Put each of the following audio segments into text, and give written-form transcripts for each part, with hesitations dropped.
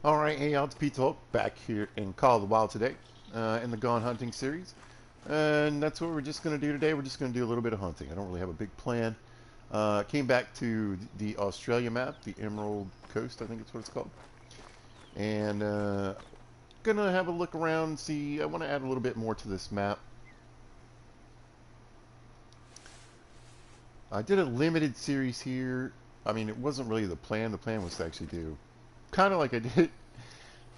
Alright, hey y'all, it's Pete Talk back here in Call of the Wild today in the Gone Hunting series. And that's what we're just going to do today. We're just going to do a little bit of hunting. I don't really have a big plan. Came back to the Australia map, the Emerald Coast, I think it's what it's called. And gonna have a look around, see, I want to add a little bit more to this map. I did a limited series here. I mean, it wasn't really the plan. The plan was to actually do kind of like I did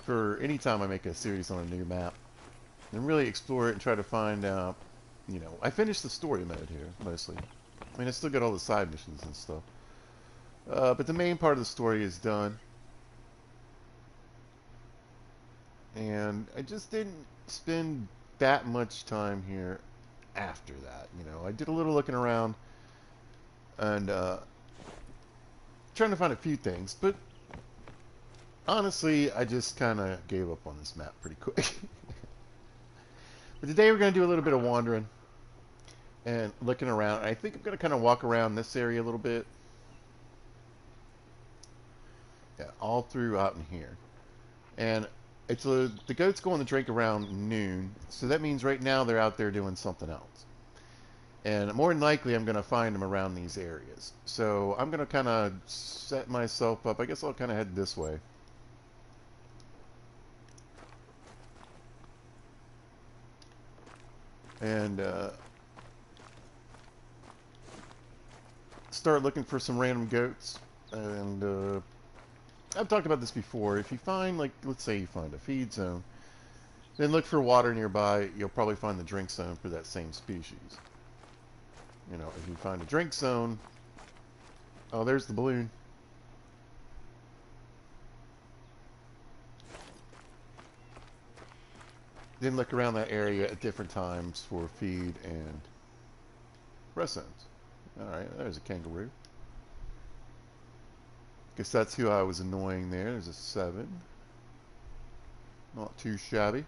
for any time I make a series on a new map. And really explore it and try to find out, I finished the story mode here, mostly. I mean, I still got all the side missions and stuff. But the main part of the story is done. And I just didn't spend that much time here after that. I did a little looking around and trying to find a few things. But honestly, I just kind of gave up on this map pretty quick. But today we're going to do a little bit of wandering and looking around. I think I'm going to kind of walk around this area a little bit. Yeah, all through out in here. And the goats go on the drink around noon, so that means right now they're out there doing something else. And more than likely I'm going to find them around these areas. So I'm going to kind of set myself up. I guess I'll kind of head this way. And start looking for some random goats. And I've talked about this before. If you find, like, let's say you find a feed zone, then look for water nearby. You'll probably find the drink zone for that same species. If you find a drink zone, oh, there's the balloon. Then look around that area at different times for feed and rest zones. Alright, there's a kangaroo. Guess that's who I was annoying there. There's a 7. Not too shabby.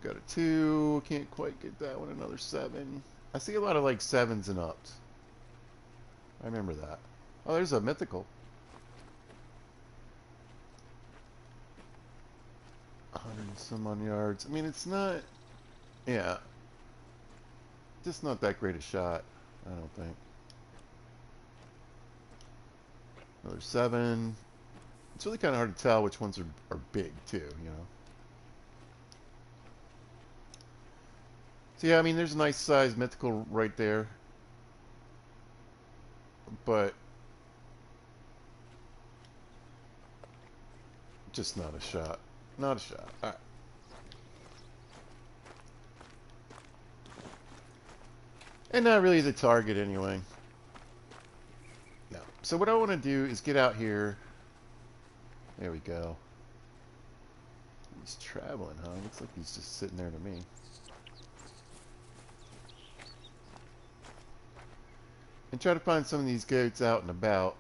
Got a 2. Can't quite get that one. Another 7. I see a lot of like 7s and ups. I remember that. Oh, there's a mythical. 100 and some on yards. I mean, it's not... Yeah. Just not that great a shot, I don't think. Another 7. It's really kind of hard to tell which ones are big, too, So, yeah, I mean, there's a nice size mythical right there. But just not a shot. Not a shot. All right. And not really the target anyway. No. So what I want to do is get out here. There we go. He's traveling, huh? Looks like he's just sitting there to me. And try to find some of these goats out and about.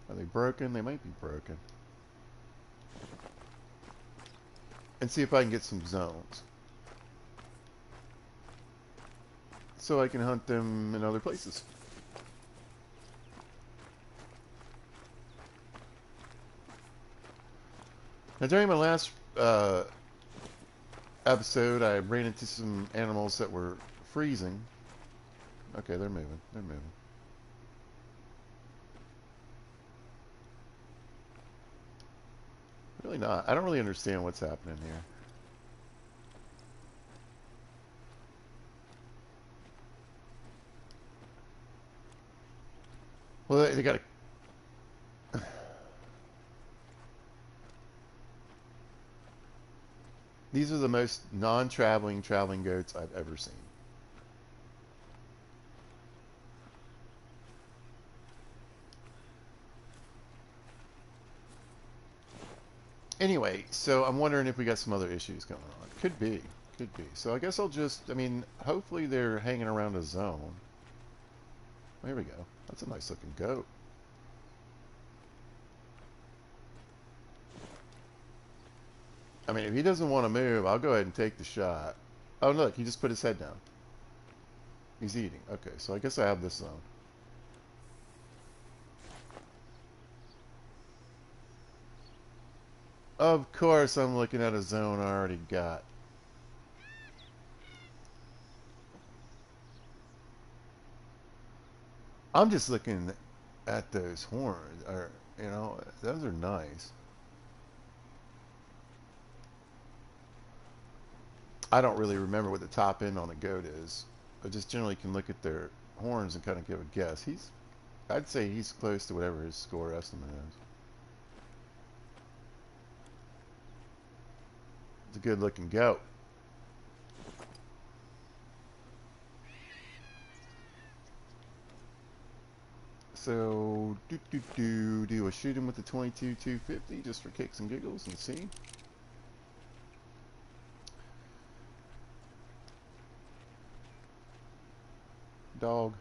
Are they broken? They might be broken. And see if I can get some zones. So I can hunt them in other places. Now during my last episode, I ran into some animals that were freezing. Okay, they're moving. They're moving. Really not. I don't really understand what's happening here. Well, they got a... These are the most non-traveling traveling goats I've ever seen. Anyway, so I'm wondering if we got some other issues going on. Could be. Could be. So I guess I'll just... I mean, hopefully they're hanging around a zone. There we go. That's a nice looking goat. I mean, if he doesn't want to move, I'll go ahead and take the shot. Oh, look, he just put his head down. He's eating. Okay, so I guess I have this zone. Of course I'm looking at a zone I already got. I'm just looking at those horns. Or, you know, those are nice. I don't really remember what the top end on a goat is. I just generally can look at their horns and kind of give a guess. I'd say he's close to whatever his score estimate is. It's a good looking goat. So, do I shoot him with the 22-250 just for kicks and giggles and see? Dog.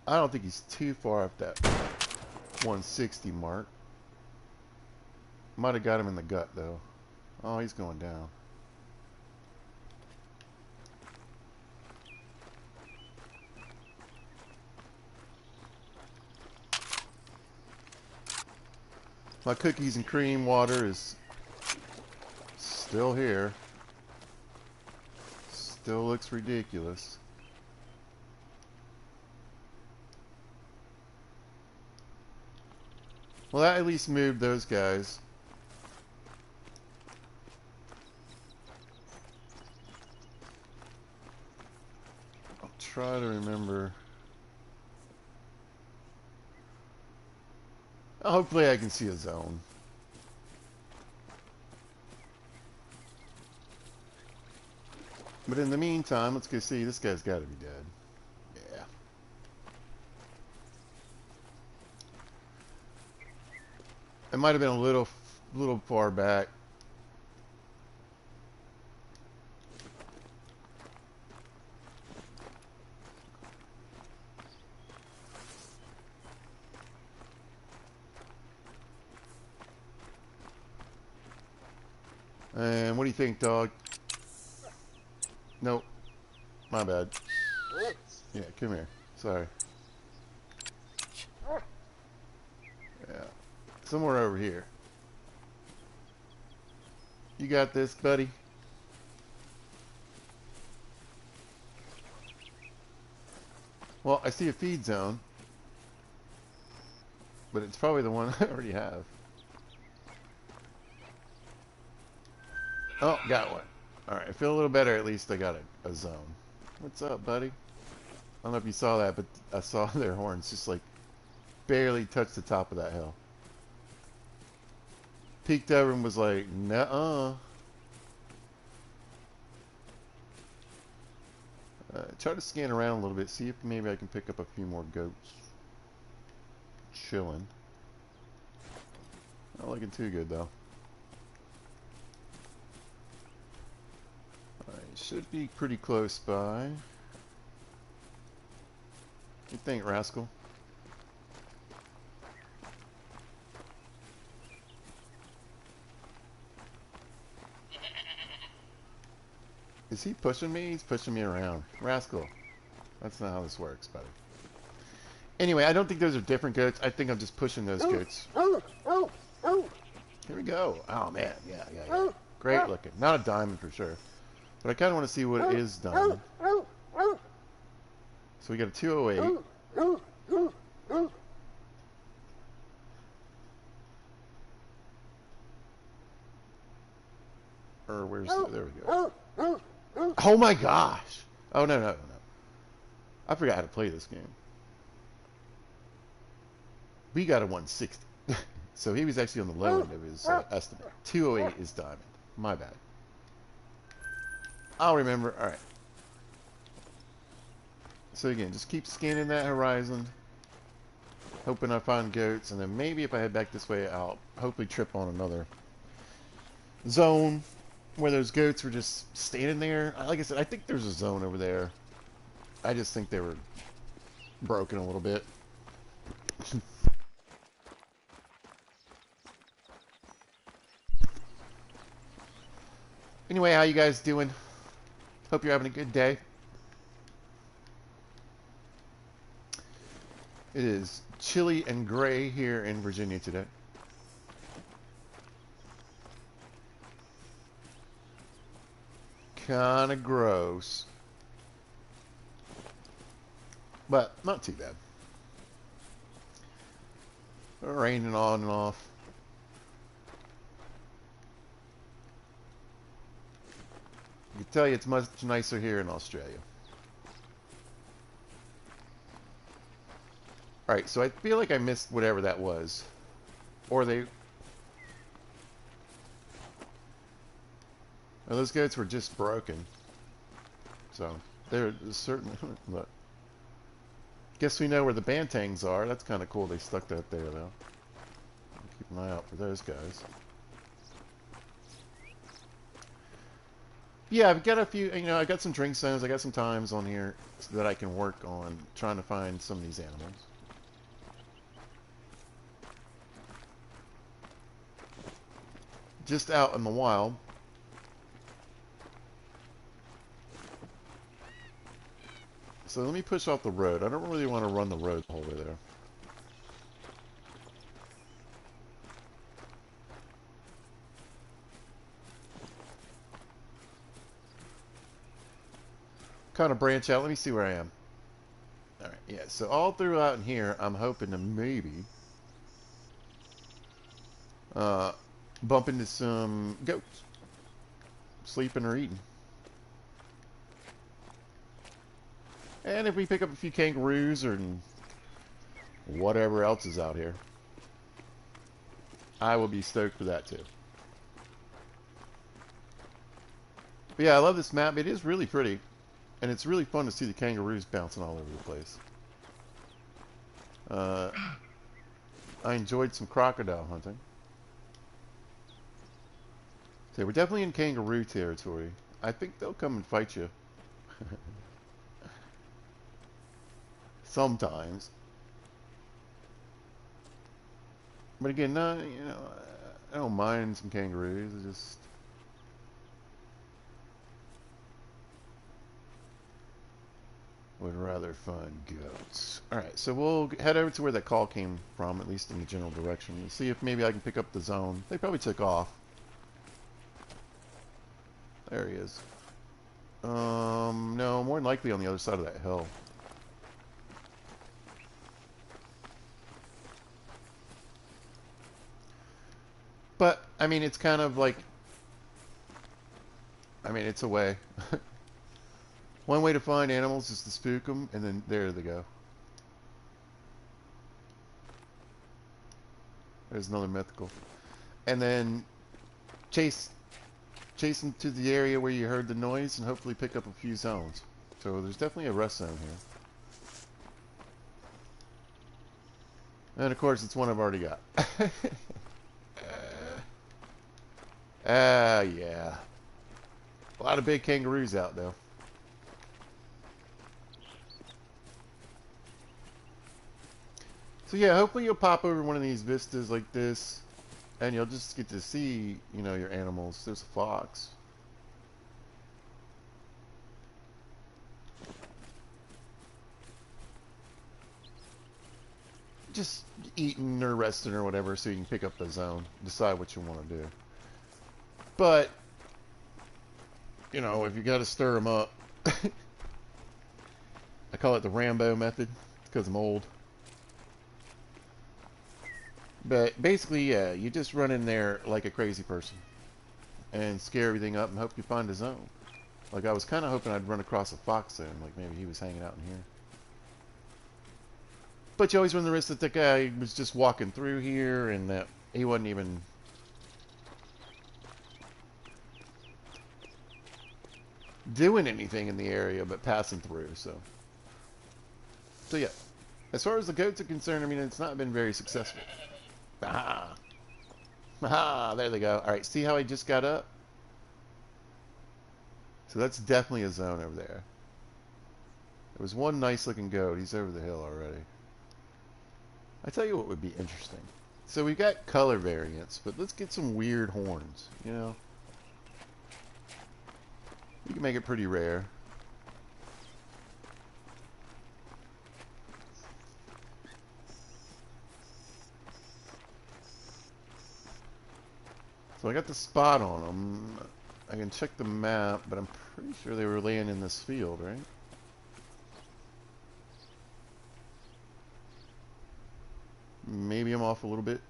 I don't think he's too far off that 160 mark. Might have got him in the gut though. Oh, he's going down. My cookies and cream water is still here. Still looks ridiculous. Well, that at least moved those guys. I'll try to remember. Hopefully I can see a zone. But in the meantime, let's go see. This guy's got to be dead. Yeah. It might have been a little far back. And what do you think, dog? Nope. My bad. Yeah, come here. Sorry. Yeah. Somewhere over here. You got this, buddy? Well, I see a feed zone. But it's probably the one I already have. Oh, got one. Alright, I feel a little better. At least I got a zone. What's up, buddy? I don't know if you saw that, but I saw their horns just like barely touch the top of that hill. Peeked over and was like, nuh-uh. Try to scan around a little bit, see if maybe I can pick up a few more goats. Chilling. Not looking too good, though. Should be pretty close by. What do you think, Rascal? Is he pushing me? He's pushing me around. Rascal. That's not how this works, buddy. Anyway, I don't think those are different goats. I think I'm just pushing those goats. Here we go. Oh, man. Yeah. Great looking. Not a diamond for sure. But I kind of want to see what it is diamond. So we got a 208. Or where's the, there we go. Oh my gosh! Oh no. I forgot how to play this game. We got a 160. So he was actually on the low end of his estimate. 208 is diamond. My bad. I'll remember. Alright. So again, just keep scanning that horizon. Hoping I find goats. And then maybe if I head back this way, I'll hopefully trip on another zone where those goats were just standing there. Like I said, I think there's a zone over there. I just think they were broken a little bit. Anyway, how you guys doing? Hope you're having a good day. It is chilly and gray here in Virginia today. Kind of gross, but not too bad. Raining on and off. I can tell you it's much nicer here in Australia. Alright, so I feel like I missed whatever that was. Or they... Well, those goats were just broken. So, they're certainly... Look. Guess we know where the bantangs are. That's kind of cool they stuck that there, though. Keep an eye out for those guys. Yeah, I've got a few, I got some drink zones, I got some times on here so that I can work on trying to find some of these animals. Just out in the wild. So let me push off the road. I don't really want to run the road the whole way there. Kind of branch out. Let me see where I am. Alright, yeah, so all throughout in here, I'm hoping to maybe bump into some goats. Sleeping or eating. And if we pick up a few kangaroos or whatever else is out here, I will be stoked for that too. But yeah, I love this map. It is really pretty. And it's really fun to see the kangaroos bouncing all over the place. I enjoyed some crocodile hunting. So we're definitely in kangaroo territory. I think they'll come and fight you. Sometimes. But again, no, I don't mind some kangaroos. It's just... would rather find goats. Alright, so we'll head over to where that call came from, at least in the general direction, and see if maybe I can pick up the zone. They probably took off. There he is. No, more than likely on the other side of that hill. But, I mean, it's kind of like... I mean, it's a way. One way to find animals is to spook them, and then there they go. There's another mythical. And then chase them to the area where you heard the noise, and hopefully pick up a few zones. So there's definitely a rest zone here. And of course, it's one I've already got. Yeah. A lot of big kangaroos out, though. So yeah, hopefully you'll pop over one of these vistas like this, and you'll just get to see, your animals. There's a fox. Just eating or resting or whatever, so you can pick up the zone. Decide what you want to do. But, if you got to stir them up, I call it the Rambo method, because I'm old. But basically, yeah, you just run in there like a crazy person and scare everything up and hope you find a zone. Like I was kind of hoping I'd run across a fox zone, like maybe he was hanging out in here. But you always run the risk that the guy was just walking through here and that he wasn't even... doing anything in the area but passing through, so yeah. As far as the goats are concerned, I mean, it's not been very successful. Aha! Aha! There they go. Alright, see how I just got up? So that's definitely a zone over there. There was one nice looking goat. He's over the hill already. I tell you what would be interesting. So we've got color variants, but let's get some weird horns, You can make it pretty rare. So I got the spot on them. I can check the map, but I'm pretty sure they were laying in this field, right? Maybe I'm off a little bit.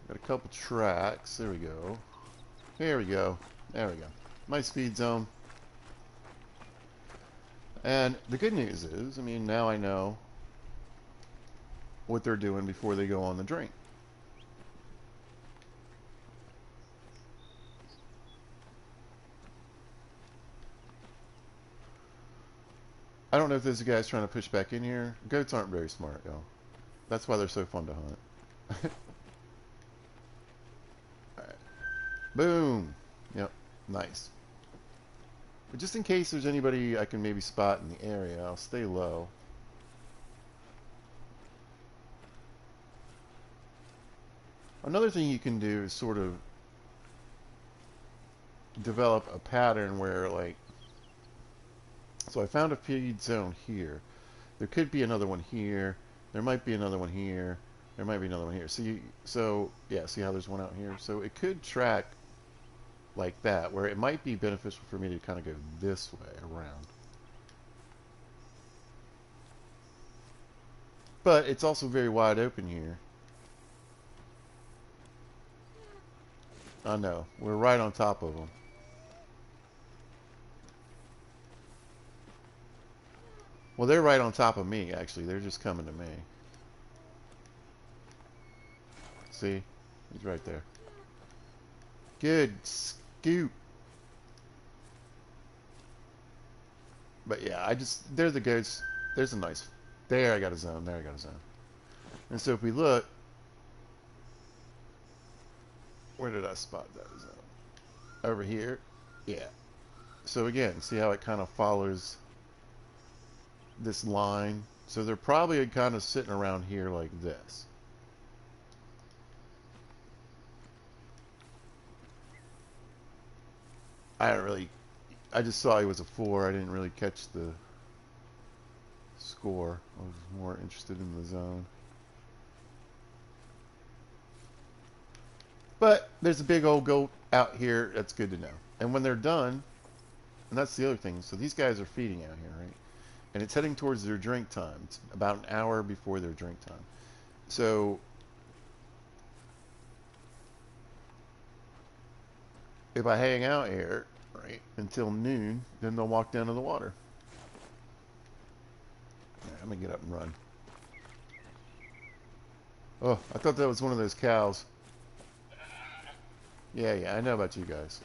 Got a couple tracks. There we go. There we go. There we go. My speed zone. And the good news is, I mean, now I know what they're doing before they go on the drink. I don't know if this guy's trying to push back in here. Goats aren't very smart, y'all. That's why they're so fun to hunt. Alright. Boom! Yep. Nice. But just in case there's anybody I can maybe spot in the area, I'll stay low. Another thing you can do is sort of develop a pattern where, like, so I found a feed zone here. There could be another one here. There might be another one here. There might be another one here. So yeah, see how there's one out here? So it could track like that, where it might be beneficial for me to kind of go this way around. But it's also very wide open here. I know. We're right on top of them. Well, they're right on top of me, actually. They're just coming to me. See? He's right there. Good scoop. But yeah, they're the goats. There's a nice, there I got a zone, there I got a zone. And so if we look, where did I spot that zone? Over here? Yeah. So again, see how it kind of follows this line? So they're probably kind of sitting around here like this. I just saw he was a 4. I didn't really catch the score. I was more interested in the zone. But there's a big old goat out here. That's good to know. And when they're done, and that's the other thing. So these guys are feeding out here, right? And it's heading towards their drink time. It's about an hour before their drink time. So if I hang out here, right, until noon, then they'll walk down to the water. Right, I'm gonna get up and run. Oh, I thought that was one of those cows. Yeah, I know about you guys.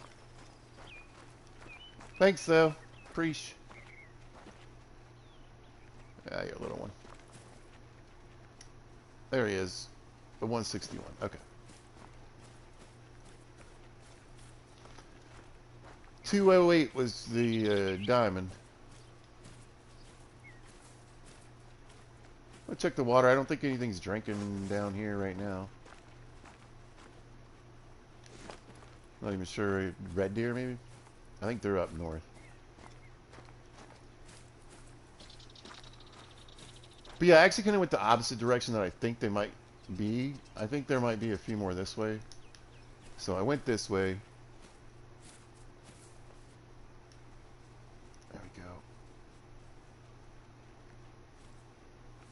Thanks, though. Preach. Yeah, you're a little one. There he is. The 161. Okay. 208 was the diamond. I'll check the water. I don't think anything's drinking down here right now. Not even sure. Red deer, maybe? I think they're up north. But yeah, I actually kind of went the opposite direction that I think they might be. I think there might be a few more this way. So I went this way. There we go.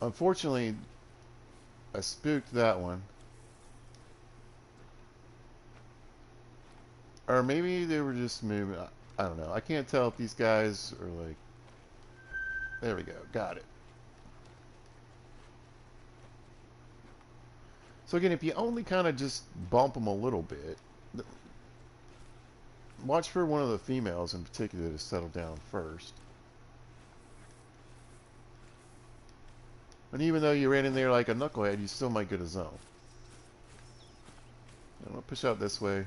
Unfortunately, I spooked that one. Or maybe they were just moving. I don't know. I can't tell if these guys are like... There we go. Got it. So again, if you only kind of just bump them a little bit, watch for one of the females in particular to settle down first. And even though you ran in there like a knucklehead, you still might get a zone. I'm going to push out this way.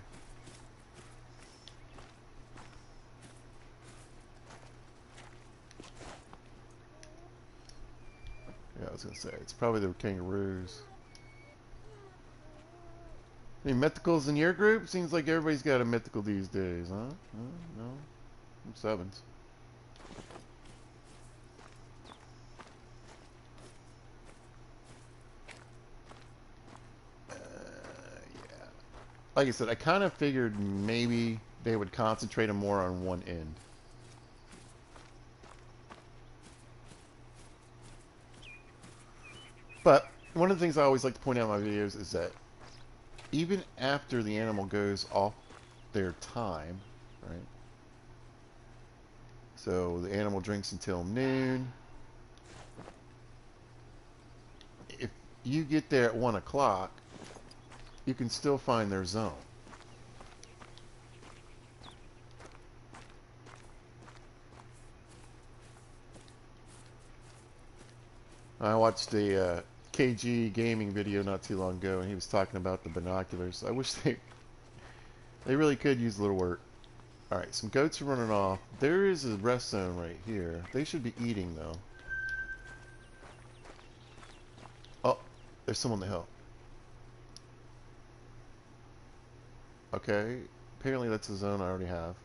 Yeah, I was going to say, it's probably the kangaroos. Any mythicals in your group? Seems like everybody's got a mythical these days, huh? No. I'm 7s. like I said, I kind of figured maybe they would concentrate them more on one end. But one of the things I always like to point out in my videos is that even after the animal goes off their time, right? So the animal drinks until noon. If you get there at 1 o'clock, you can still find their zone. I watched a KG gaming video not too long ago, and he was talking about the binoculars. I wish they really could use a little work. All right, some goats are running off. There is a rest zone right here. They should be eating though. Oh, there's someone to help. Okay, apparently that's a zone I already have.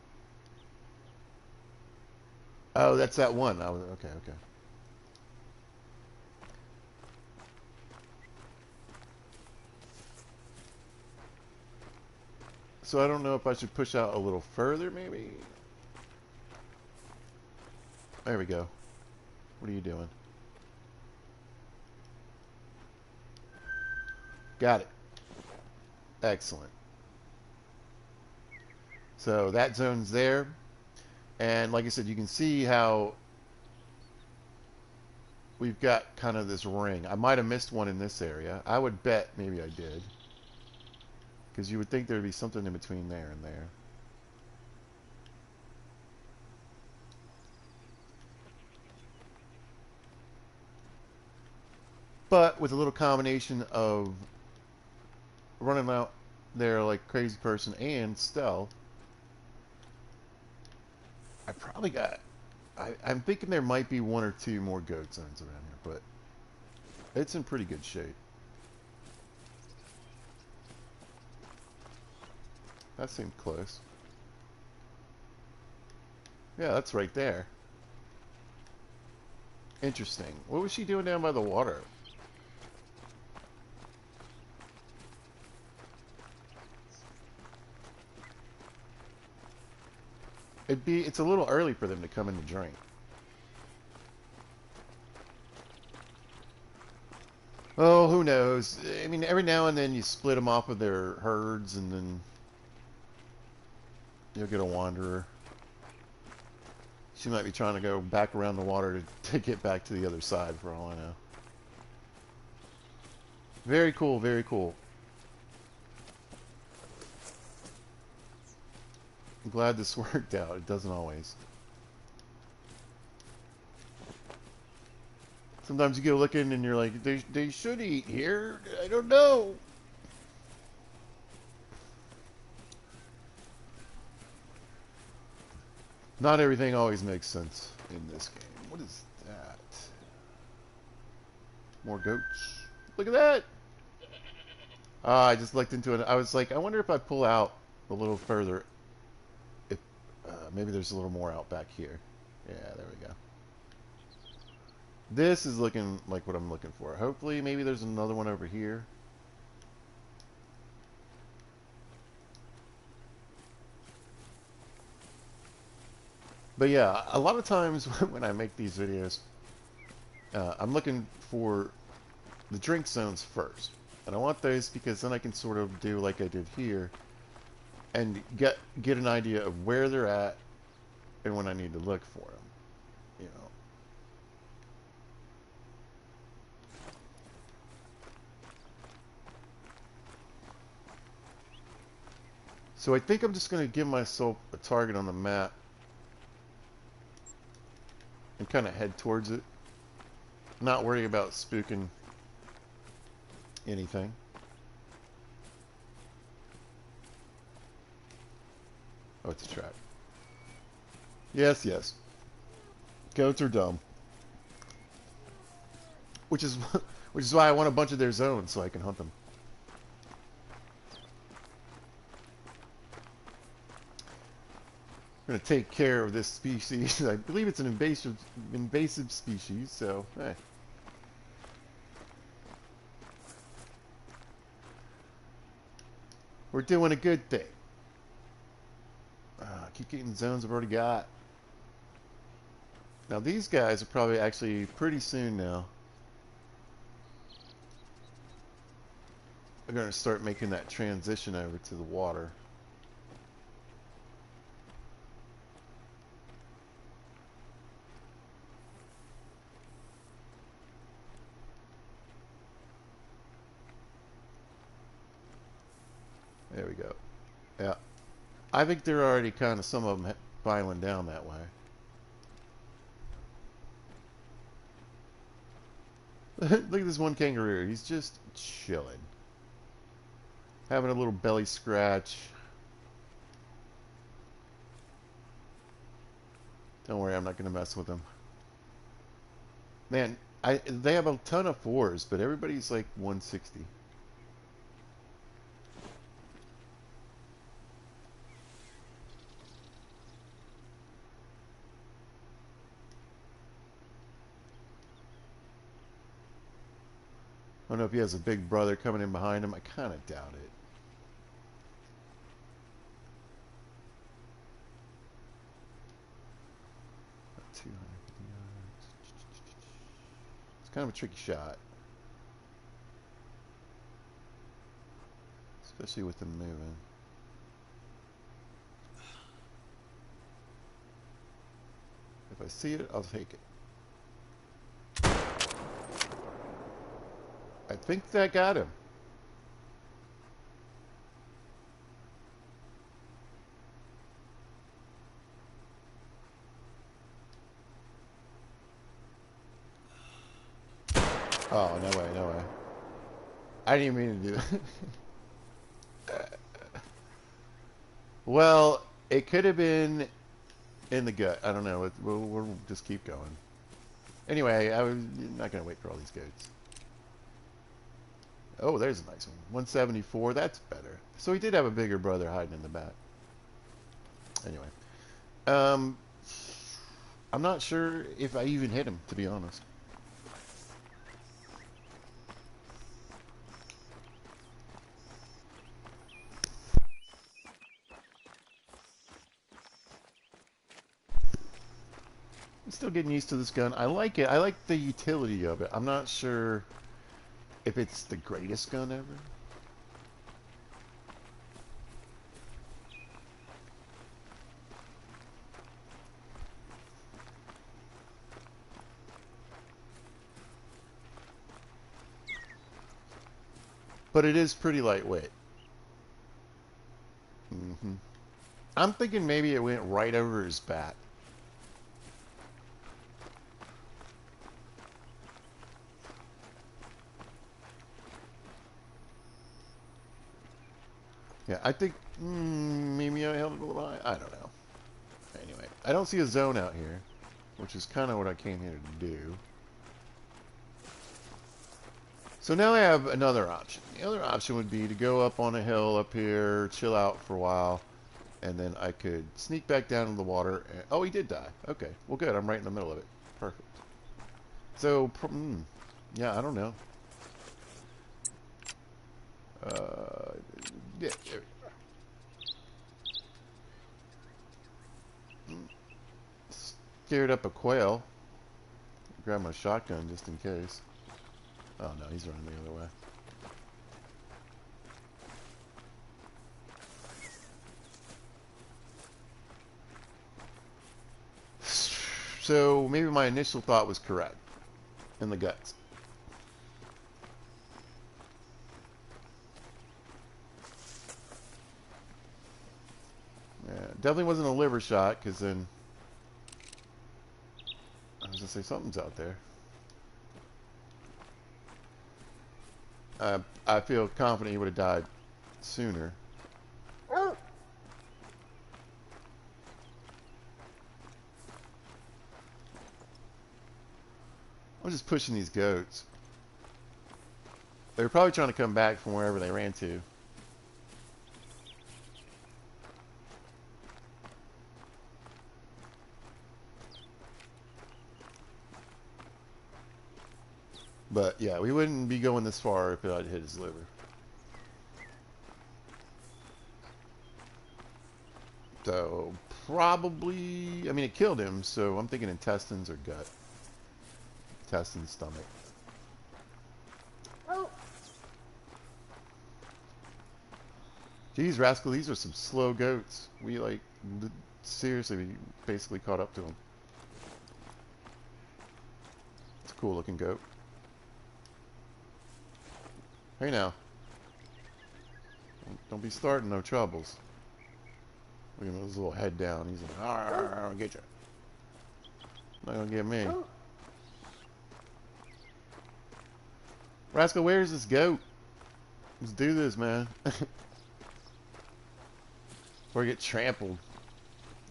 Oh, that's that one. Okay, okay. So I don't know if I should push out a little further, maybe. There we go. What are you doing? Got it. Excellent. So that zone's there. And like I said, you can see how we've got kind of this ring. I might have missed one in this area. I would bet maybe I did. Because you would think there would be something in between there and there. But with a little combination of running out there like crazy person and stealth, I probably got... I'm thinking there might be one or two more goat zones around here, but it's in pretty good shape. That seemed close. Yeah, that's right there. Interesting. What was she doing down by the water? It's a little early for them to come in to drink. Oh, who knows? I mean, every now and then you split them off with their herds, and then you'll get a wanderer. She might be trying to go back around the water to get back to the other side, for all I know. Very cool, very cool. I'm glad this worked out. It doesn't always. Sometimes you go looking and you're like, they should eat here. I don't know. Not everything always makes sense in this game. What is that? More goats. Look at that. I just looked into it. I was like, I wonder if I pull out a little further. If maybe there's a little more out back here. Yeah, there we go. This is looking like what I'm looking for. Hopefully, maybe there's another one over here. But yeah, a lot of times when I make these videos, I'm looking for the drink zones first. And I want those because then I can sort of do like I did here and get an idea of where they're at and when I need to look for them. You know. So I think I'm just going to give myself a target on the map and kind of head towards it. Not worry about spooking anything. Oh, it's a trap. Yes, yes. Goats are dumb. Which is why I want a bunch of their zones so I can hunt them. I'm going to take care of this species. I believe it's an invasive species, so hey. We're doing a good thing. Keep getting the zones I've already got. Now these guys are probably actually pretty soon now. We're going to start making that transition over to the water. There we go. Yeah. I think they're already kind of, some of them filing down that way. Look at this one kangaroo. He's just chilling. Having a little belly scratch. Don't worry, I'm not going to mess with him. Man, they have a ton of 4s, but everybody's like 160. I don't know if he has a big brother coming in behind him. I kind of doubt it. About 250 yards. It's kind of a tricky shot. Especially with them moving. If I see it, I'll take it. I think that got him. Oh, no way, no way. I didn't even mean to do that. Well, it could have been in the gut. I don't know. We'll just keep going. Anyway, I was not going to wait for all these goats. Oh, there's a nice one. 174. That's better. So he did have a bigger brother hiding in the back. Anyway. I'm not sure if I even hit him, to be honest. I'm still getting used to this gun. I like it. I like the utility of it. I'm not sure if it's the greatest gun ever. But it is pretty lightweight. I'm thinking maybe it went right over his back. Yeah, I think maybe I held it a little high. I don't know. Anyway, I don't see a zone out here, which is kind of what I came here to do. So now I have another option. The other option would be to go up on a hill up here, chill out for a while, and then I could sneak back down to the water. And, oh, he did die. Okay, well, good. I'm right in the middle of it. Perfect. So, yeah, I don't know. Yeah, scared up a quail. Grab my shotgun just in case. Oh no, he's running the other way. So maybe my initial thought was correct in the guts. Yeah, definitely wasn't a liver shot, because then I was gonna say something's out there. I feel confident he would have died sooner. I'm just pushing these goats. They were probably trying to come back from wherever they ran to. But yeah, we wouldn't be going this far if it had hit his liver. So probably, I mean, it killed him, so I'm thinking intestines or gut. Intestines, stomach. Oh. Geez, Rascal, these are some slow goats. We seriously, we basically caught up to them. It's a cool looking goat. Hey now, don't be starting no troubles. Look at his little head down. He's like, I'll get you. Not gonna get me. Oh. Rascal, where's this goat? Let's do this, man. Or get trampled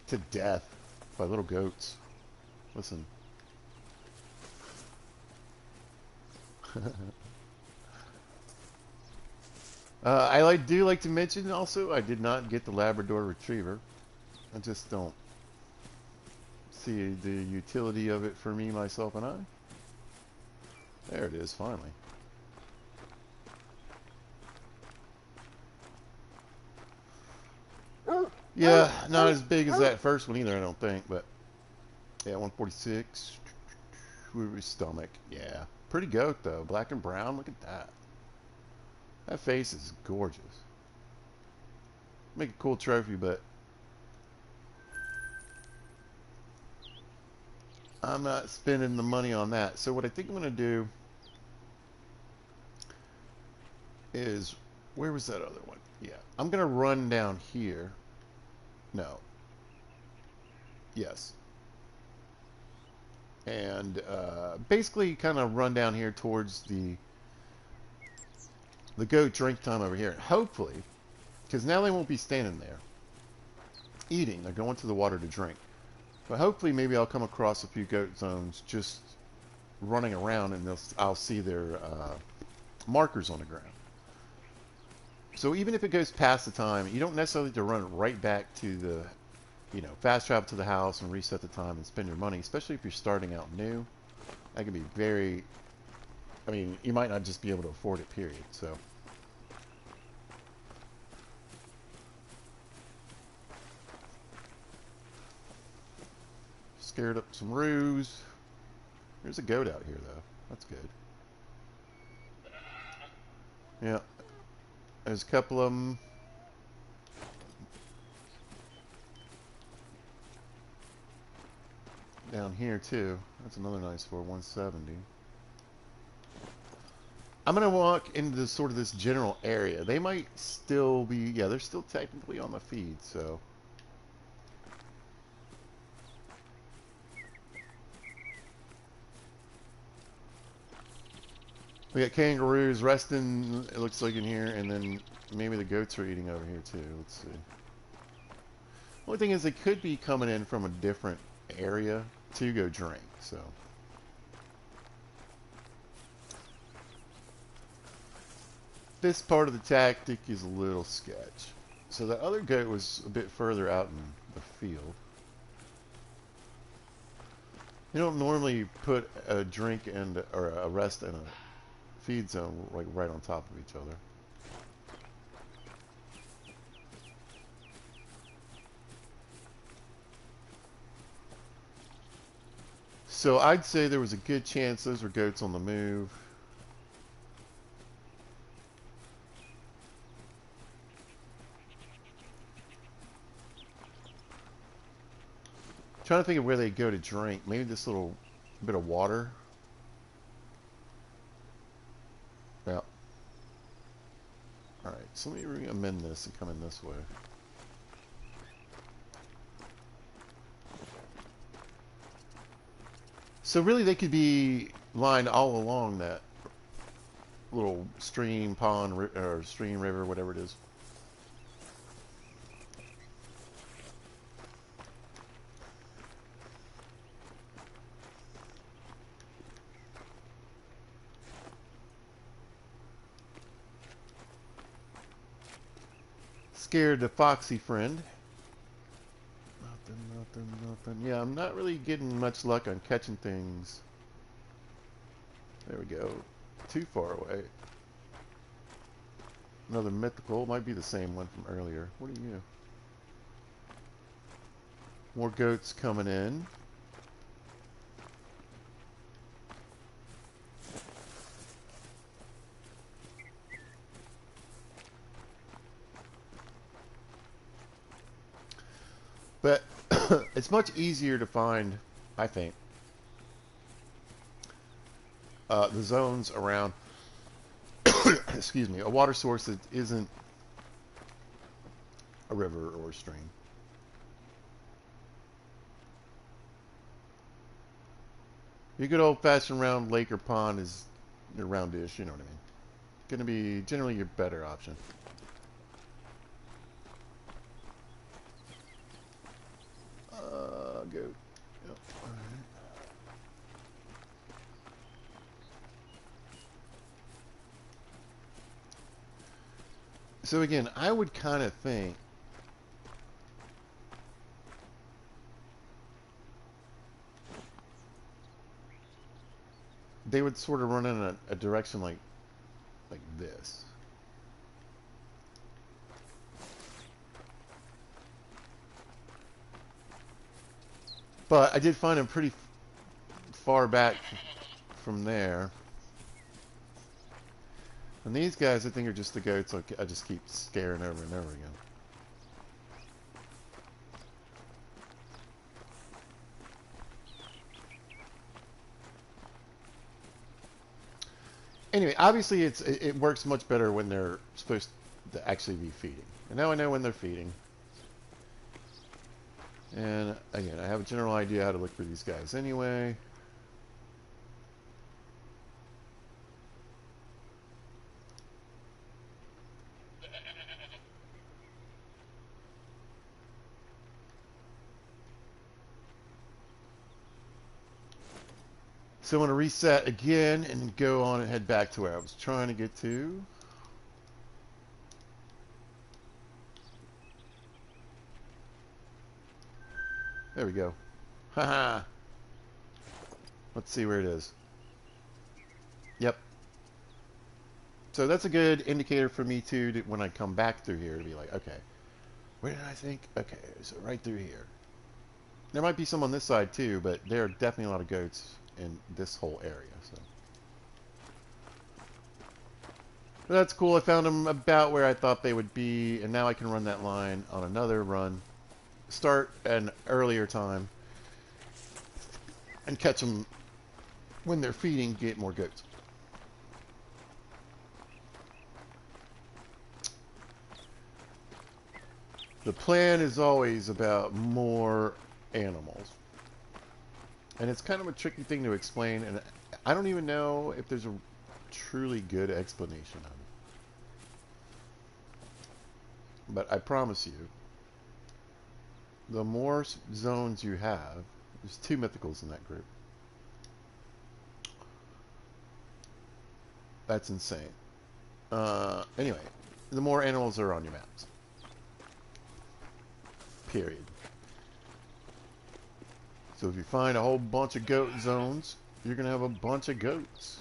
to death by little goats. Listen. do like to mention also, I did not get the Labrador Retriever. I just don't see the utility of it for me, myself, and I. There it is, finally. Yeah, not as big as that first one either, I don't think, but yeah, 146. Stomach, yeah. Pretty goat, though. Black and brown, look at that. That face is gorgeous. Make a cool trophy, but I'm not spending the money on that. So what I think I'm going to do is, where was that other one? Yeah, I'm going to run down here. No. Yes. And basically kind of run down here towards the goat drink time over here. Hopefully, because now they won't be standing there eating. They're going to the water to drink. But hopefully maybe I'll come across a few goat zones just running around, and I'll see their markers on the ground. So even if it goes past the time, you don't necessarily have to run right back to the, fast travel to the house and reset the time and spend your money, especially if you're starting out new. That can be very, I mean, you might not just be able to afford it, period. So scared up some roos. There's a goat out here, though. That's good. Yeah. There's a couple of them. Down here, too. That's another nice for 170. I'm going to walk into this general area. They might still be, yeah, they're still technically on the feed, so. We got kangaroos resting, it looks like, in here, and then maybe the goats are eating over here, too. Let's see. Only thing is, they could be coming in from a different area to go drink, so. This part of the tactic is a little sketch. So the other goat was a bit further out in the field. You don't normally put a drink or a rest in a feed zone like right on top of each other. So I'd say there was a good chance those were goats on the move. Trying to think of where they go to drink. Maybe this little bit of water. Yeah. Alright, so let me amend this and come in this way. So really they could be lined all along that little stream, pond, or stream, river, whatever it is. Scared the foxy friend. Nothing. Yeah, I'm not really getting much luck on catching things. There we go. Too far away. Another mythical. Might be the same one from earlier. What are you? More goats coming in. But it's much easier to find, I think, the zones around, excuse me, a water source that isn't a river or a stream. Your good old-fashioned round lake or pond is your roundish, you know what I mean. Going to be generally your better option. Goat. Yep. All right. So again, I would kind of think they would sort of run in a direction like this. But I did find them pretty far back from there. And these guys, I think, are just the goats I just keep scaring over and over again. Anyway, obviously it works much better when they're supposed to actually be feeding. And now I know when they're feeding. And again, I have a general idea how to look for these guys anyway. So I'm going to reset again and go on and head back to where I was trying to get to. There we go. Haha. Let's see where it is. Yep. So that's a good indicator for me too, to, when I come back through here, to be like, okay, where did I think? Okay, so right through here. There might be some on this side too, but there are definitely a lot of goats in this whole area. So but that's cool. I found them about where I thought they would be, and now I can run that line on another run. Start an earlier time and catch them when they're feeding, get more goats. The plan is always about more animals. And it's kind of a tricky thing to explain, and I don't even know if there's a truly good explanation of it. But I promise you, the more zones you have, there's 2 mythicals in that group. That's insane. Anyway, the more animals are on your maps. Period. So if you find a whole bunch of goat zones, you're going to have a bunch of goats.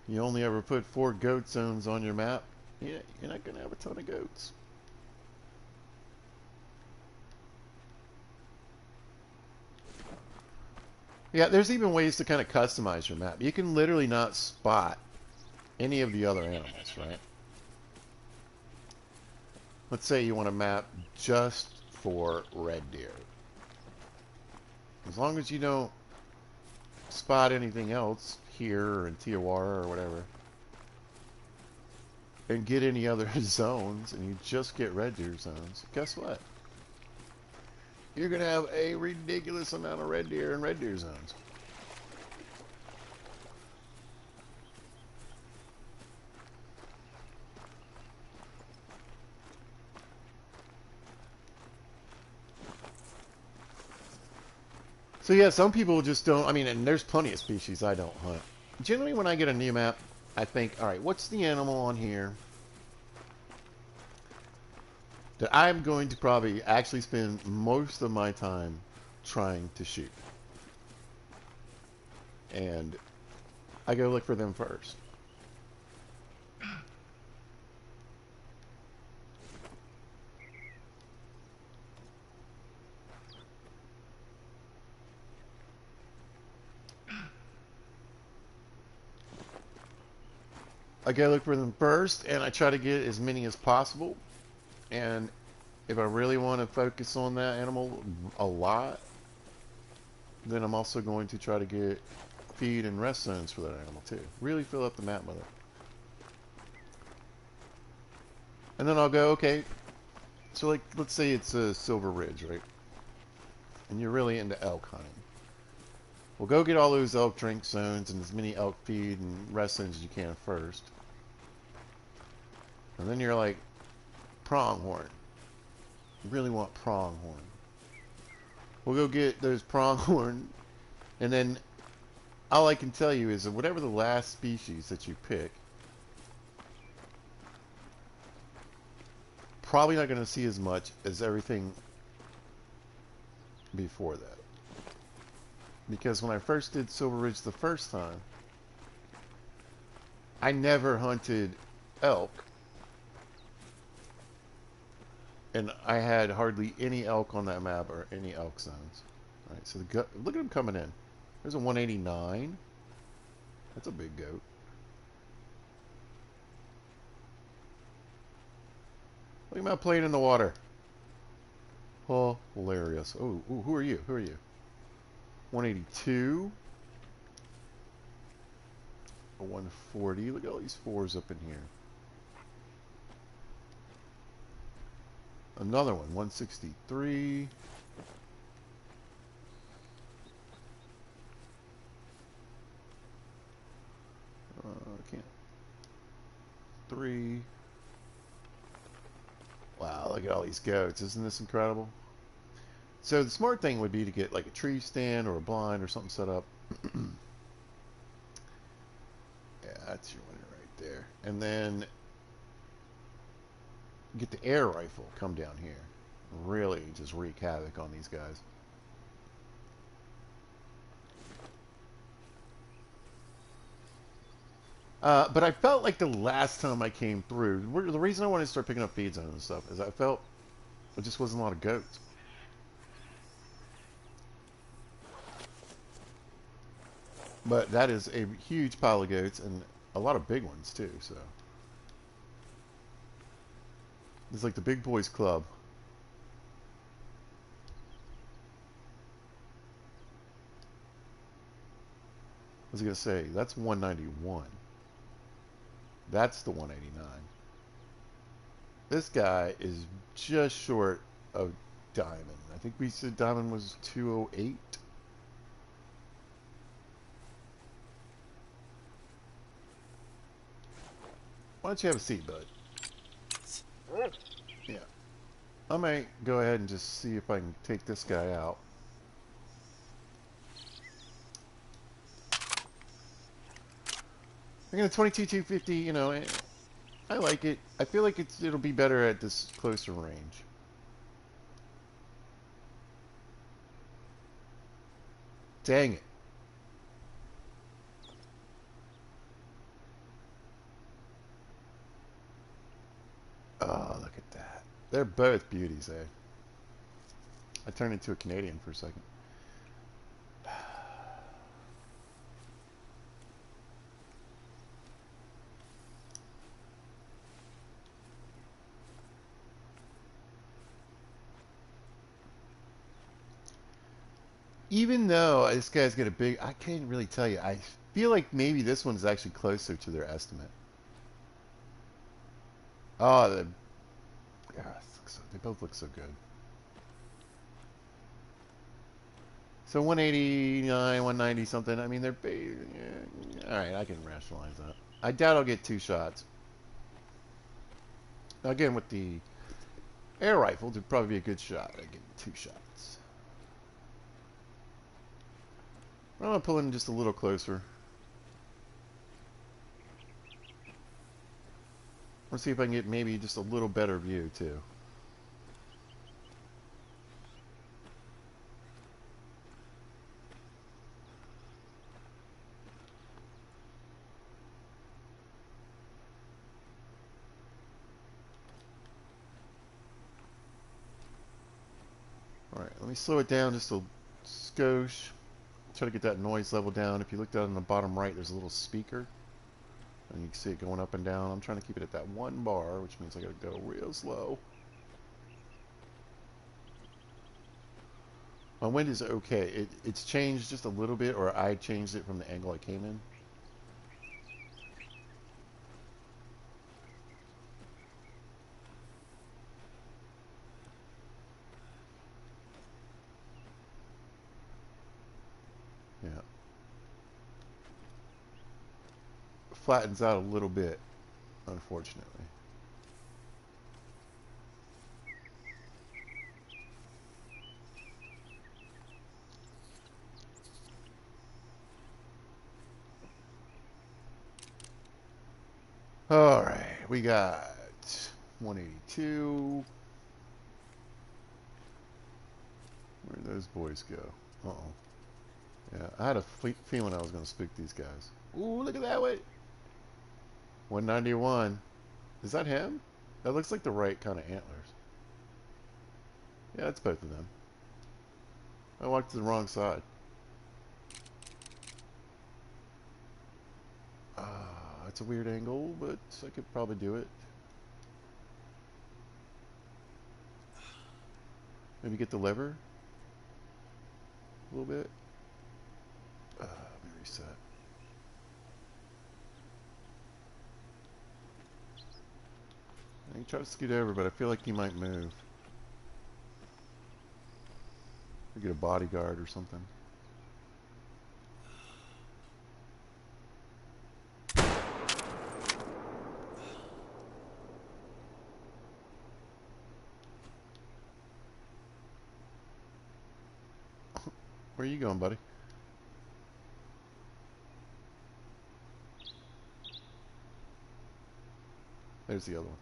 You only ever put 4 goat zones on your map, you're not going to have a ton of goats. Yeah, there's even ways to kind of customize your map. You can literally not spot any of the other animals, right? Let's say you want a map just for red deer. As long as you don't spot anything else here or in Tijuana or whatever, and get any other zones, and you just get red deer zones, guess what? You're going to have a ridiculous amount of red deer and red deer zones. So yeah, some people just don't, I mean, and there's plenty of species I don't hunt. Generally when I get a new map, I think, alright, what's the animal on here that I'm going to probably actually spend most of my time trying to shoot? And I go look for them first. I gotta look for them first, and I try to get as many as possible. And if I really want to focus on that animal a lot, then I'm also going to try to get feed and rest zones for that animal too. Really fill up the map with it. And then I'll go, okay, so like, let's say it's a Silver Ridge, right? And you're really into elk hunting. Well, go get all those elk drink zones and as many elk feed and rest zones as you can first. And then you're like, pronghorn. You really want pronghorn. We'll go get those pronghorn, and then all I can tell you is that whatever the last species that you pick, probably not going to see as much as everything before that. Because when I first did Silver Ridge the first time, I never hunted elk, and I had hardly any elk on that map or any elk zones. All right, so look at them coming in. There's a 189. That's a big goat. Look at him out playing in the water. Hilarious. Oh, ooh, who are you? Who are you? 182. A 140. Look at all these fours up in here. Another one, 163. Can't. 3. Wow, look at all these goats. Isn't this incredible? So the smart thing would be to get like a tree stand or a blind or something set up. Yeah, that's your winner right there. And then get the air rifle, come down here. Really just wreak havoc on these guys. But I felt like the last time I came through, the reason I wanted to start picking up feed zones and stuff is I felt there just wasn't a lot of goats. But that is a huge pile of goats and a lot of big ones too, so. It's like the big boys club. I was going to say, that's 191. That's the 189. This guy is just short of Diamond. I think we said Diamond was 208. Why don't you have a seat, bud? Yeah. I might go ahead and just see if I can take this guy out. I'm going to 22-250, you know, I like it. I feel like it'll be better at this closer range. Dang it. Oh, look at that. They're both beauties, eh? I turned into a Canadian for a second. Even though this guy's got a big, I can't really tell you. I feel like maybe this one's actually closer to their estimate. Oh, they both look so good. So 189, 190 something. I mean, they're big. Yeah, all right, I can rationalize that. I doubt I'll get 2 shots. Now again, with the air rifle, it'd probably be a good shot. I get 2 shots. I'm gonna pull in just a little closer. Let's see if I can get maybe just a little better view too. Alright, let me slow it down just a skosh. Try to get that noise level down. If you look down in the bottom right, there's a little speaker. And you can see it going up and down. I'm trying to keep it at that 1 bar, which means I gotta go real slow. My wind is okay. It's changed just a little bit, or I changed it from the angle I came in. Yeah. Flattens out a little bit, unfortunately. All right, we got 182. Where'd those boys go? Uh-oh. Yeah, I had a feeling I was going to spook these guys. Ooh, look at that way. 191. Is that him? That looks like the right kind of antlers. Yeah, it's both of them. I walked to the wrong side. That's a weird angle, but I could probably do it. Maybe get the lever a little bit. Let me reset. He tried to scoot over, but I feel like he might move. We get a bodyguard or something. Where are you going, buddy? There's the other one.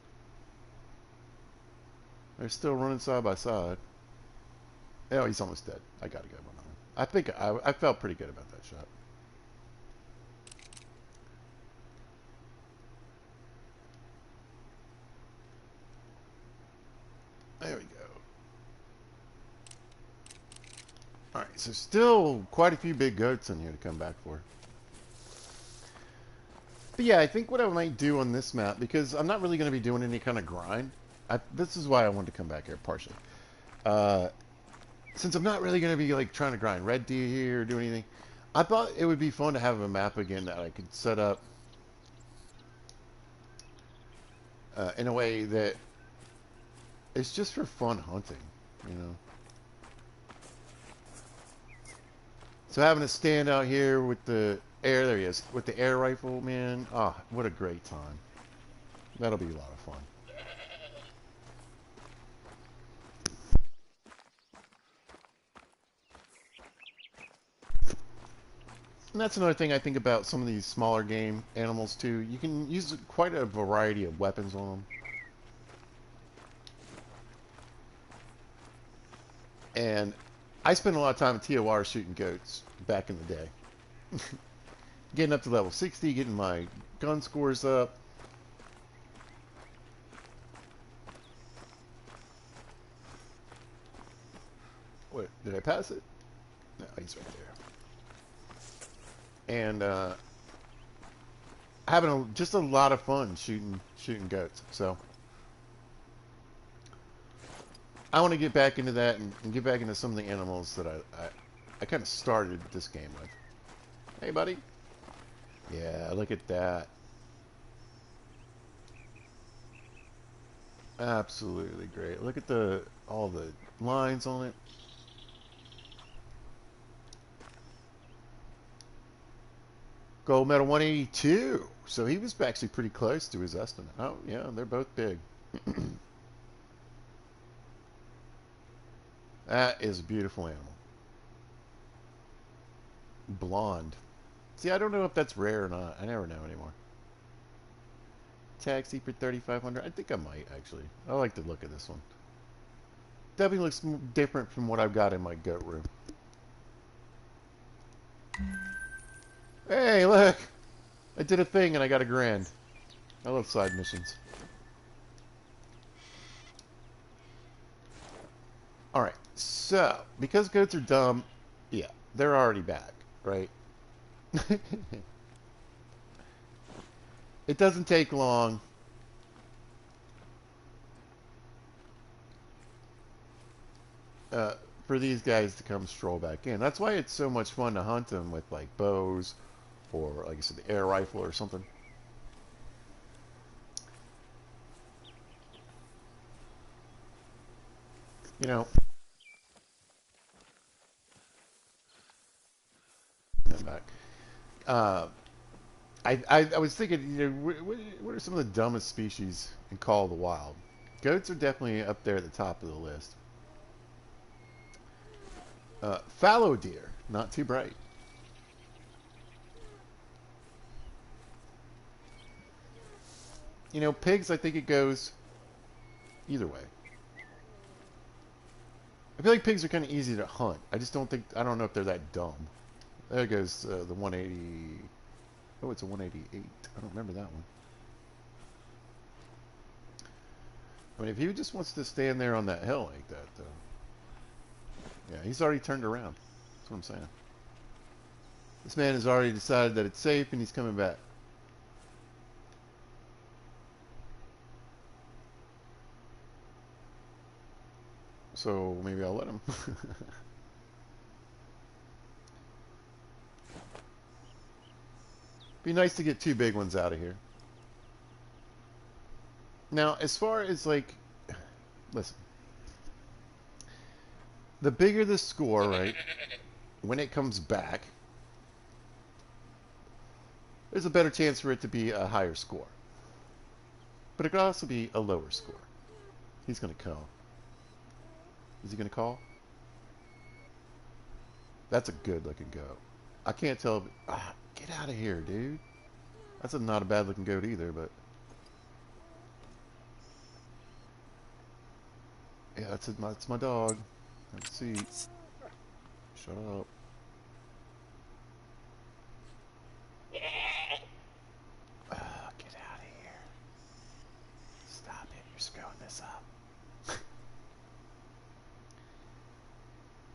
They're still running side by side. Oh, he's almost dead. I gotta get him on. I think I felt pretty good about that shot. There we go. Alright, so still quite a few big goats in here to come back for. But yeah, I think what I might do on this map, because I'm not really going to be doing any kind of grind. This is why I wanted to come back here, partially. Since I'm not really going to be like trying to grind red deer here or do anything, I thought it would be fun to have a map again that I could set up in a way that it's just for fun hunting, you know. So having to stand out here with the air, there he is, with the air rifle, man. Ah, oh, what a great time. That'll be a lot of fun. And that's another thing I think about some of these smaller game animals too. You can use quite a variety of weapons on them. And I spent a lot of time in TOR shooting goats back in the day. Getting up to level 60, getting my gun scores up. What, did I pass it? No, he's right there. And having just a lot of fun shooting goats. So I want to get back into that and get back into some of the animals that I kind of started this game with. Hey, buddy. Yeah, look at that. Absolutely great. Look at all the lines on it. Gold medal 182. So he was actually pretty close to his estimate. Oh, yeah, they're both big. That is a beautiful animal. Blonde. See, I don't know if that's rare or not. I never know anymore. Taxi for 3,500. I think I might, actually. I like the look of this one. Definitely looks different from what I've got in my goat room. Hey, look! I did a thing and I got a grand. I love side missions. Alright, so, because goats are dumb, yeah, they're already back, right? It doesn't take long. Uh, for these guys to come stroll back in. That's why it's so much fun to hunt them with like bows or, like I said, the air rifle or something. You know, back. Uh, I was thinking, you know, what are some of the dumbest species in Call of the Wild? Goats are definitely up there at the top of the list. Fallow deer, not too bright. You know, pigs, I think it goes either way. I feel like pigs are kind of easy to hunt. I just don't think, I don't know if they're that dumb. There goes the 180. Oh, it's a 188. I don't remember that one. I mean, if he just wants to stand there on that hill like that, yeah, he's already turned around. That's what I'm saying. This man has already decided that it's safe and he's coming back. So maybe I'll let him. Be nice to get two big ones out of here. Now, as far as like, listen, the bigger the score, right, when it comes back, there's a better chance for it to be a higher score. But it could also be a lower score. He's going to call. Is he going to call? That's a good looking goat. I can't tell if... get out of here, dude. That's not a bad looking goat either, but... Yeah, that's my dog. Let's see. Shut up. Get out of here. Stop it. You're screwing this up.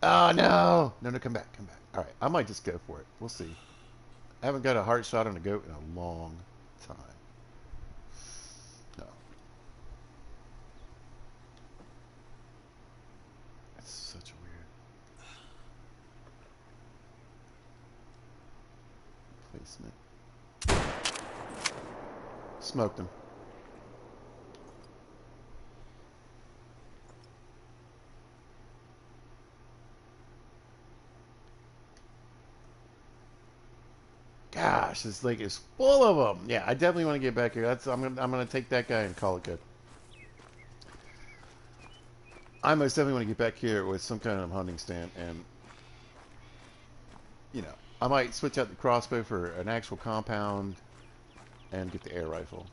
Oh, no. No, come back. Come back. All right. I might just go for it. We'll see. I haven't got a heart shot on a goat in a long time. No. That's such a weird placement. Smoked him. Gosh, this lake is full of them. Yeah, I definitely want to get back here. I'm gonna take that guy and call it good. I most definitely want to get back here with some kind of hunting stand, and you know, I might switch out the crossbow for an actual compound and get the air rifle.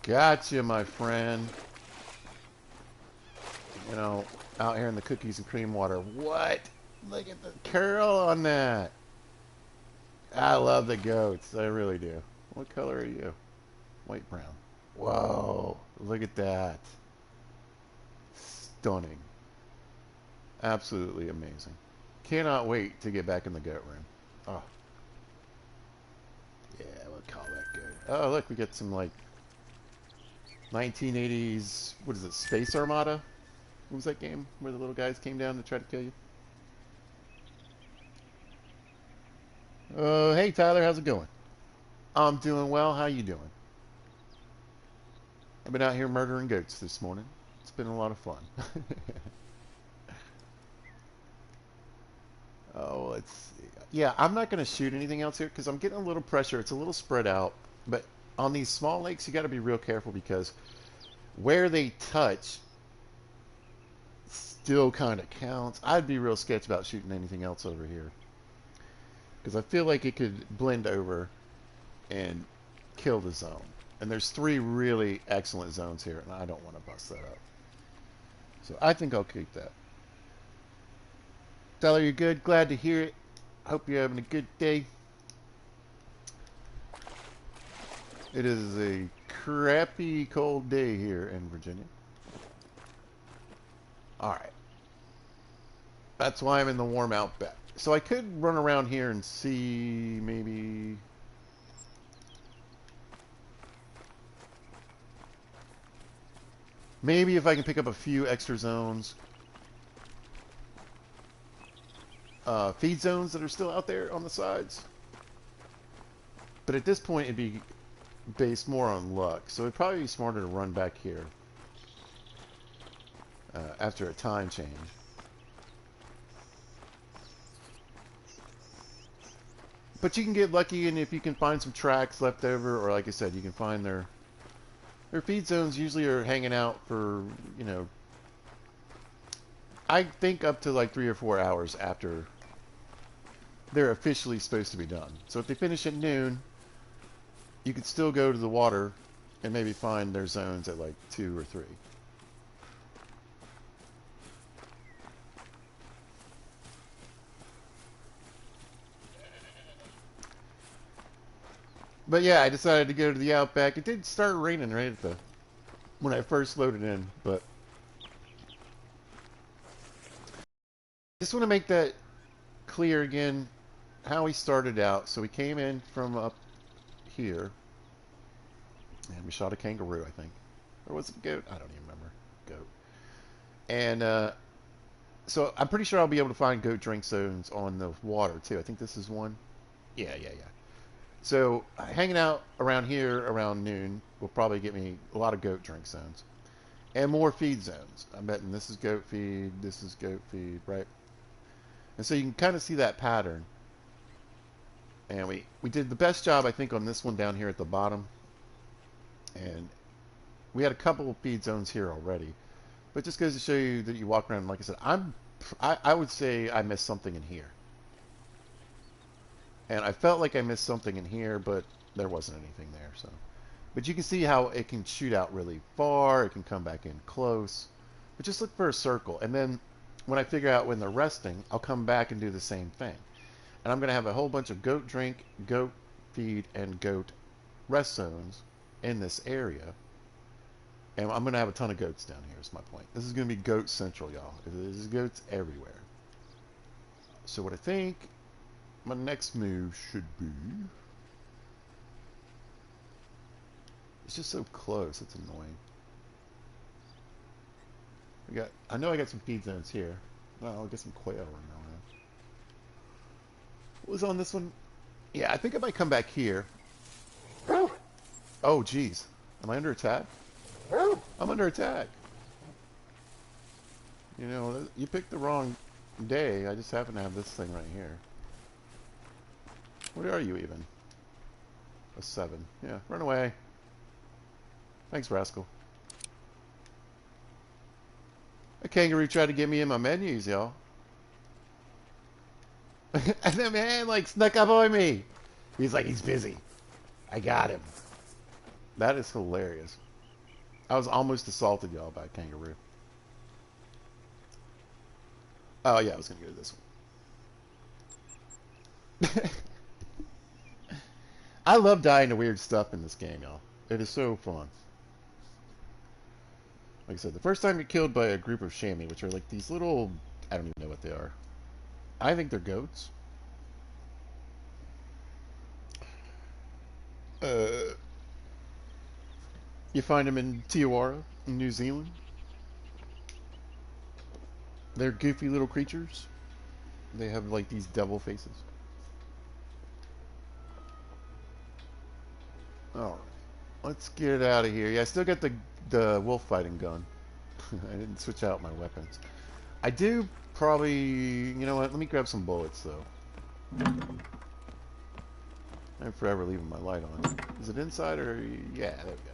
Gotcha, my friend. You know, out here in the cookies and cream water. What? Look at the curl on that. I love the goats. I really do. What color are you? White brown. Whoa. Look at that. Stunning. Absolutely amazing. Cannot wait to get back in the goat room. Oh. Yeah, we'll call that good. Oh, look, we get some, like, 1980s, what is it, Space Armada? What was that game where the little guys came down to try to kill you? Hey, Tyler, how's it going? I'm doing well. How you doing? I've been out here murdering goats this morning. It's been a lot of fun. Oh, let's see. Yeah, I'm not going to shoot anything else here because I'm getting a little pressure. It's a little spread out. But on these small lakes, you got to be real careful because where they touch still kind of counts. I'd be real sketched about shooting anything else over here because I feel like it could blend over and kill the zone. And there's 3 really excellent zones here, and I don't want to bust that up. So I think I'll keep that. Tyler, you're good. Glad to hear it. Hope you're having a good day. It is a crappy cold day here in Virginia. All right. That's why I'm in the warm Outback. So I could run around here and see maybe if I can pick up a few extra zones, feed zones that are still out there on the sides. But at this point, it'd be based more on luck. So it'd probably be smarter to run back here after a time change. But you can get lucky, and if you can find some tracks left over, or like I said, you can find their feed zones usually are hanging out for, you know, I think up to like 3 or 4 hours after they're officially supposed to be done. So if they finish at noon, you could still go to the water and maybe find their zones at like 2 or 3. But yeah, I decided to go to the Outback. It did start raining right at the when I first loaded in, but I just want to make that clear again how we started out. So we came in from up here, and we shot a kangaroo, I think, or was it a goat? I don't even remember. Goat. And so I'm pretty sure I'll be able to find goat drink zones on the water too. I think this is one. Yeah, yeah, yeah. So hanging out around here around noon will probably get me a lot of goat drink zones and more feed zones. I'm betting this is goat feed, this is goat feed, right? And so you can kind of see that pattern. And we did the best job, I think, on this one down here at the bottom. And we had a couple of feed zones here already. But it just goes to show you that you walk around, like I said, I would say I missed something in here. And I felt like I missed something in here, but there wasn't anything there. So, but you can see how it can shoot out really far. It can come back in close. But just look for a circle. And then when I figure out when they're resting, I'll come back and do the same thing. And I'm going to have a whole bunch of goat drink, goat feed, and goat rest zones in this area. And I'm going to have a ton of goats down here is my point. This is going to be goat central, y'all. There's goats everywhere. So what I think my next move should be... It's just so close. It's annoying. I know I got some feed zones here. Well, I'll get some quail right now. What was on this one? Yeah, I think I might come back here. Oh, geez. Am I under attack? I'm under attack. You know, you picked the wrong day. I just happen to have this thing right here. What are you even? A 7. Yeah, run away. Thanks, rascal. A kangaroo tried to get me in my menus, y'all. And the man, like, snuck up on me. He's like, he's busy. I got him. That is hilarious. I was almost assaulted, y'all, by a kangaroo. Oh, yeah, I was going to go to this one. I love dying to weird stuff in this game, y'all. It is so fun. Like I said, the first time you're killed by a group of chamois, which are like these little... I don't even know what they are. I think they're goats. You find them in Tiawara, in New Zealand. They're goofy little creatures. They have like these devil faces. Alright. Let's get out of here. Yeah, I still got the wolf fighting gun. I didn't switch out my weapons. I do probably... You know what? Let me grab some bullets, though. I'm forever leaving my light on. Is it inside or... Yeah, there we go.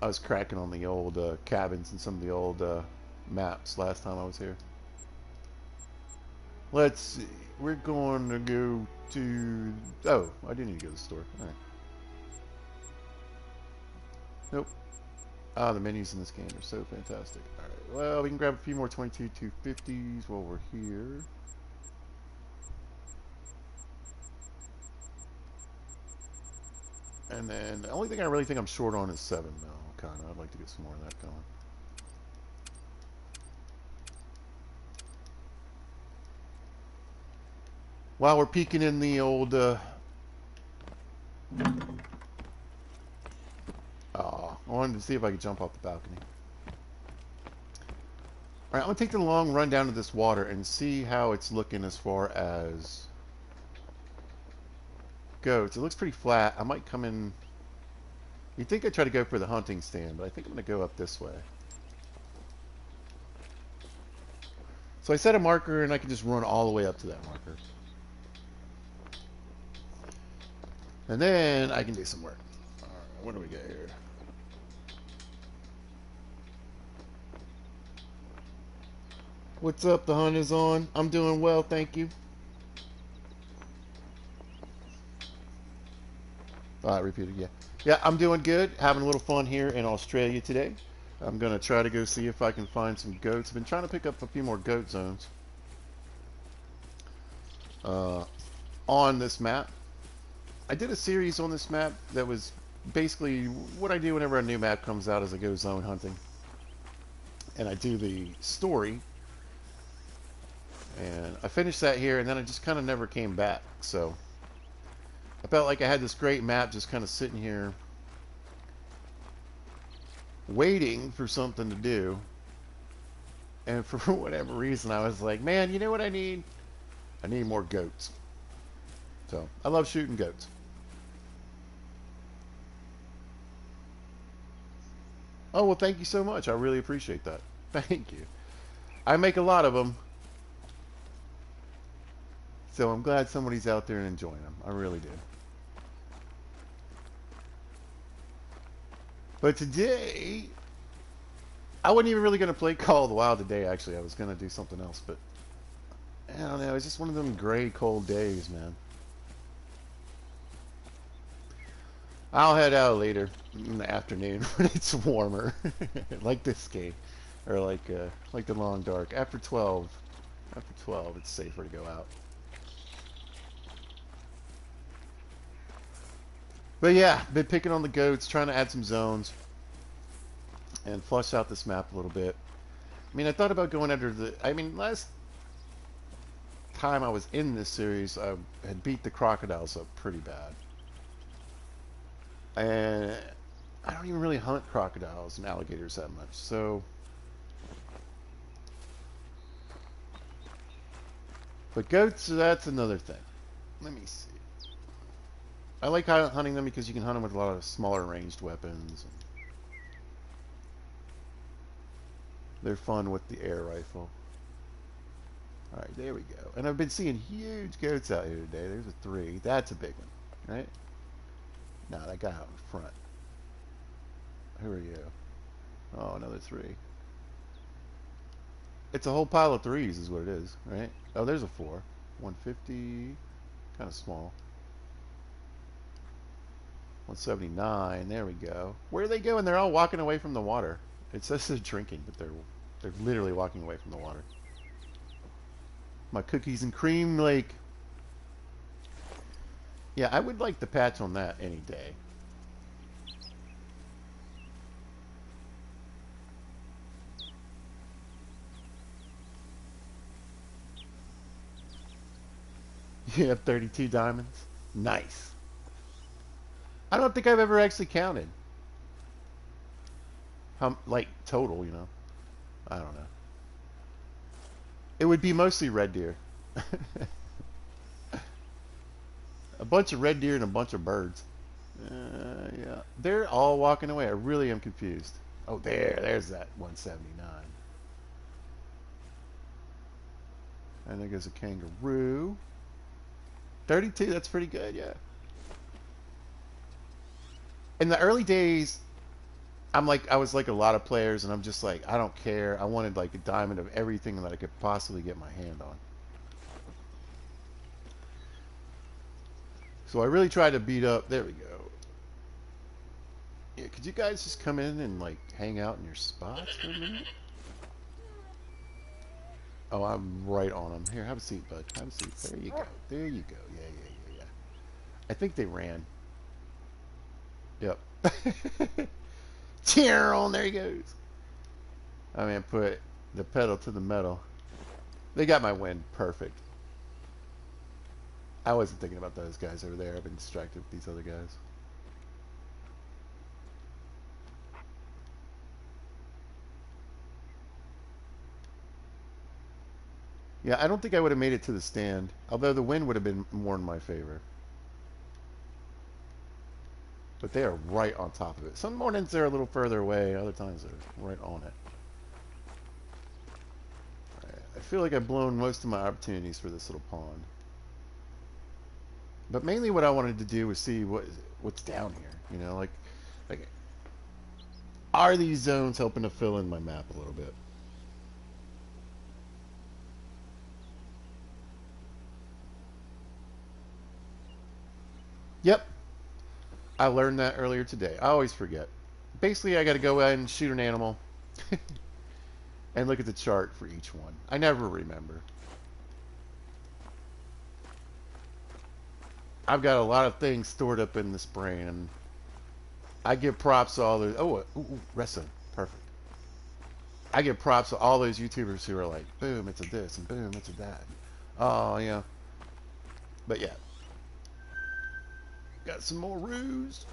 I was cracking on the old cabins and some of the old maps last time I was here. Let's see. We're going to go to... Oh, I do need to go to the store. Alright. Nope. Ah, the menus in this game are so fantastic. Alright, well, we can grab a few more 22 250s while we're here. And then the only thing I really think I'm short on is 7 mil, kind of. I'd like to get some more of that going. While we're peeking in the old, I wanted to see if I could jump off the balcony. All right, I'm gonna take the long run down to this water and see how it's looking as far as goats. It looks pretty flat. I might come in. You'd think I'd try to go for the hunting stand, but I think I'm gonna go up this way. So I set a marker and I can just run all the way up to that marker. And then I can do some work. All right, what do we got here? What's up? The hunt is on. I'm doing well, thank you. Repeated, yeah. Yeah, I'm doing good. Having a little fun here in Australia today. I'm going to try to go see if I can find some goats. I've been trying to pick up a few more goat zones on this map. I did a series on this map that was basically what I do whenever a new map comes out as I go zone hunting. And I do the story. And I finished that here, and then I just kind of never came back. So I felt like I had this great map just kind of sitting here waiting for something to do. And for whatever reason, I was like, man, you know what I need? I need more goats. So I love shooting goats. Oh, well, thank you so much. I really appreciate that. Thank you. I make a lot of them. So I'm glad somebody's out there and enjoying them. I really do. But today, I wasn't even really going to play Call of the Wild today, actually. I was going to do something else, but I don't know. It's just one of them gray, cold days, man. I'll head out later in the afternoon when it's warmer, like this game, or like the long dark. After 12, it's safer to go out. But yeah, been picking on the goats, trying to add some zones, and flush out this map a little bit. I mean, I thought about going under the. I mean, last time I was in this series, I had beat the crocodiles up pretty bad. And I don't even really hunt crocodiles and alligators that much, so. But goats, that's another thing. Let me see. I like hunting them because you can hunt them with a lot of smaller ranged weapons. They're fun with the air rifle. Alright, there we go. And I've been seeing huge goats out here today. There's a 3. That's a big one, right? No, that guy out in front. Who are you? Oh, another 3. It's a whole pile of 3s is what it is, right? Oh, there's a 4. 150. Kind of small. 179. There we go. Where are they going? They're all walking away from the water. It says they're drinking, but they're literally walking away from the water. My cookies and cream lake. Yeah, I would like the patch on that any day. You have 32 diamonds? Nice. I don't think I've ever actually counted. Like, total, you know. I don't know. It would be mostly red deer. A bunch of red deer and a bunch of birds. Yeah. They're all walking away. I really am confused. Oh, there's that 179. And there goes a kangaroo. 32, that's pretty good, yeah. In the early days, I was like a lot of players, and I'm just like, I don't care. I wanted like a diamond of everything that I could possibly get my hand on. So I really tried to beat up. There we go. Yeah, could you guys just come in and like hang out in your spots for a minute? Oh, I'm right on them. Here, have a seat, bud. Have a seat. There you go. There you go. Yeah. I think they ran. Yep. Cheer, there he goes. I mean, put the pedal to the metal. They got my win. Perfect. I wasn't thinking about those guys over there. I've been distracted with these other guys. Yeah, I don't think I would have made it to the stand, although the wind would have been more in my favor. But they are right on top of it. Some mornings they're a little further away, other times they're right on it. Right, I feel like I've blown most of my opportunities for this little pond. But mainly what I wanted to do was see what's down here. You know, like are these zones helping to fill in my map a little bit? Yep, I learned that earlier today. I always forget. Basically, I got to go ahead and shoot an animal and look at the chart for each one. I never remember. I've got a lot of things stored up in this brain, and I give props to all those. Oh, wrestling, perfect. I give props to all those YouTubers who are like, boom, it's a this, and boom, it's a that. Oh, yeah. But yeah, got some more ruse.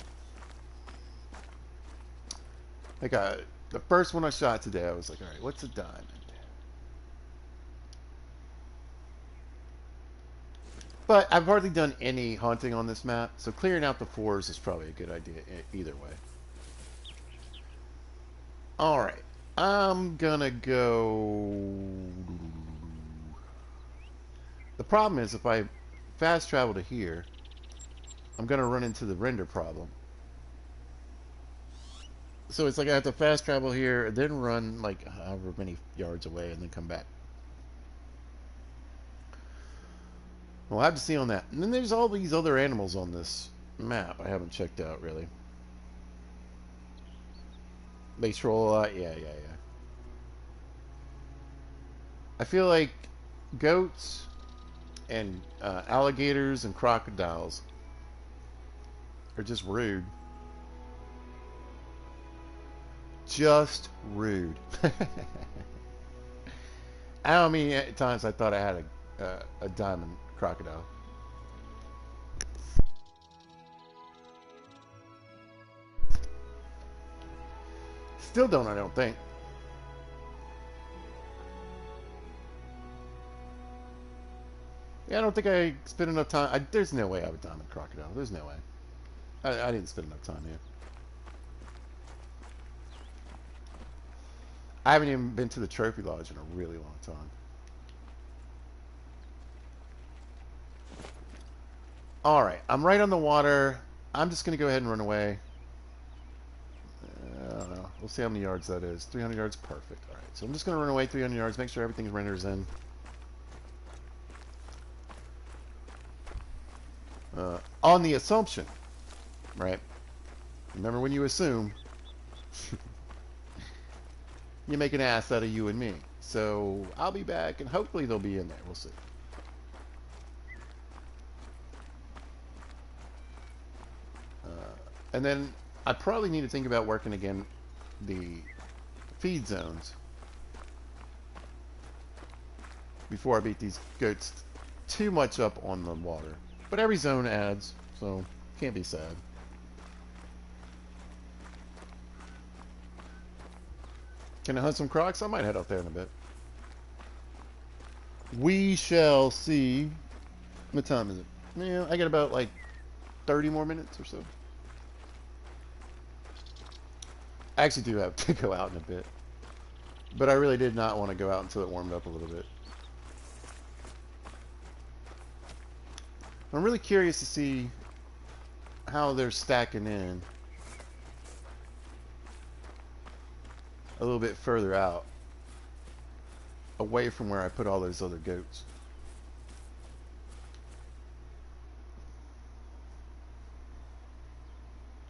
Like the first one I shot today, I was like, all right, what's a diamond? But I've hardly done any hunting on this map, so clearing out the fours is probably a good idea either way. All right, I'm gonna go. The problem is if I fast travel to here, I'm gonna run into the render problem. So it's like I have to fast travel here, then run like however many yards away, and then come back. We'll have to see on that. And then there's all these other animals on this map I haven't checked out really. They troll a lot. Yeah, yeah, yeah. I feel like goats and alligators and crocodiles are just rude. Just rude. I don't mean at times I thought I had a diamond crocodile. Still don't, I don't think. Yeah, I don't think I spent enough time. There's no way I have a diamond crocodile. There's no way. I didn't spend enough time here. I haven't even been to the trophy lodge in a really long time. All right, I'm right on the water. I'm just going to go ahead and run away. I don't know. We'll see how many yards that is. 300 yards, perfect. All right, so I'm just going to run away 300 yards, make sure everything renders in. On the assumption, right? Remember when you assume, you make an ass out of you and me. So I'll be back, and hopefully they'll be in there. We'll see. And then I probably need to think about working again the feed zones before I beat these goats too much up on the water. But every zone adds, so can't be sad. Can I hunt some crocs? I might head out there in a bit. We shall see. What time is it? Yeah, I got about like 30 more minutes or so. I actually do have to go out in a bit. But I really did not want to go out until it warmed up a little bit. I'm really curious to see how they're stacking in a little bit further out, away from where I put all those other goats.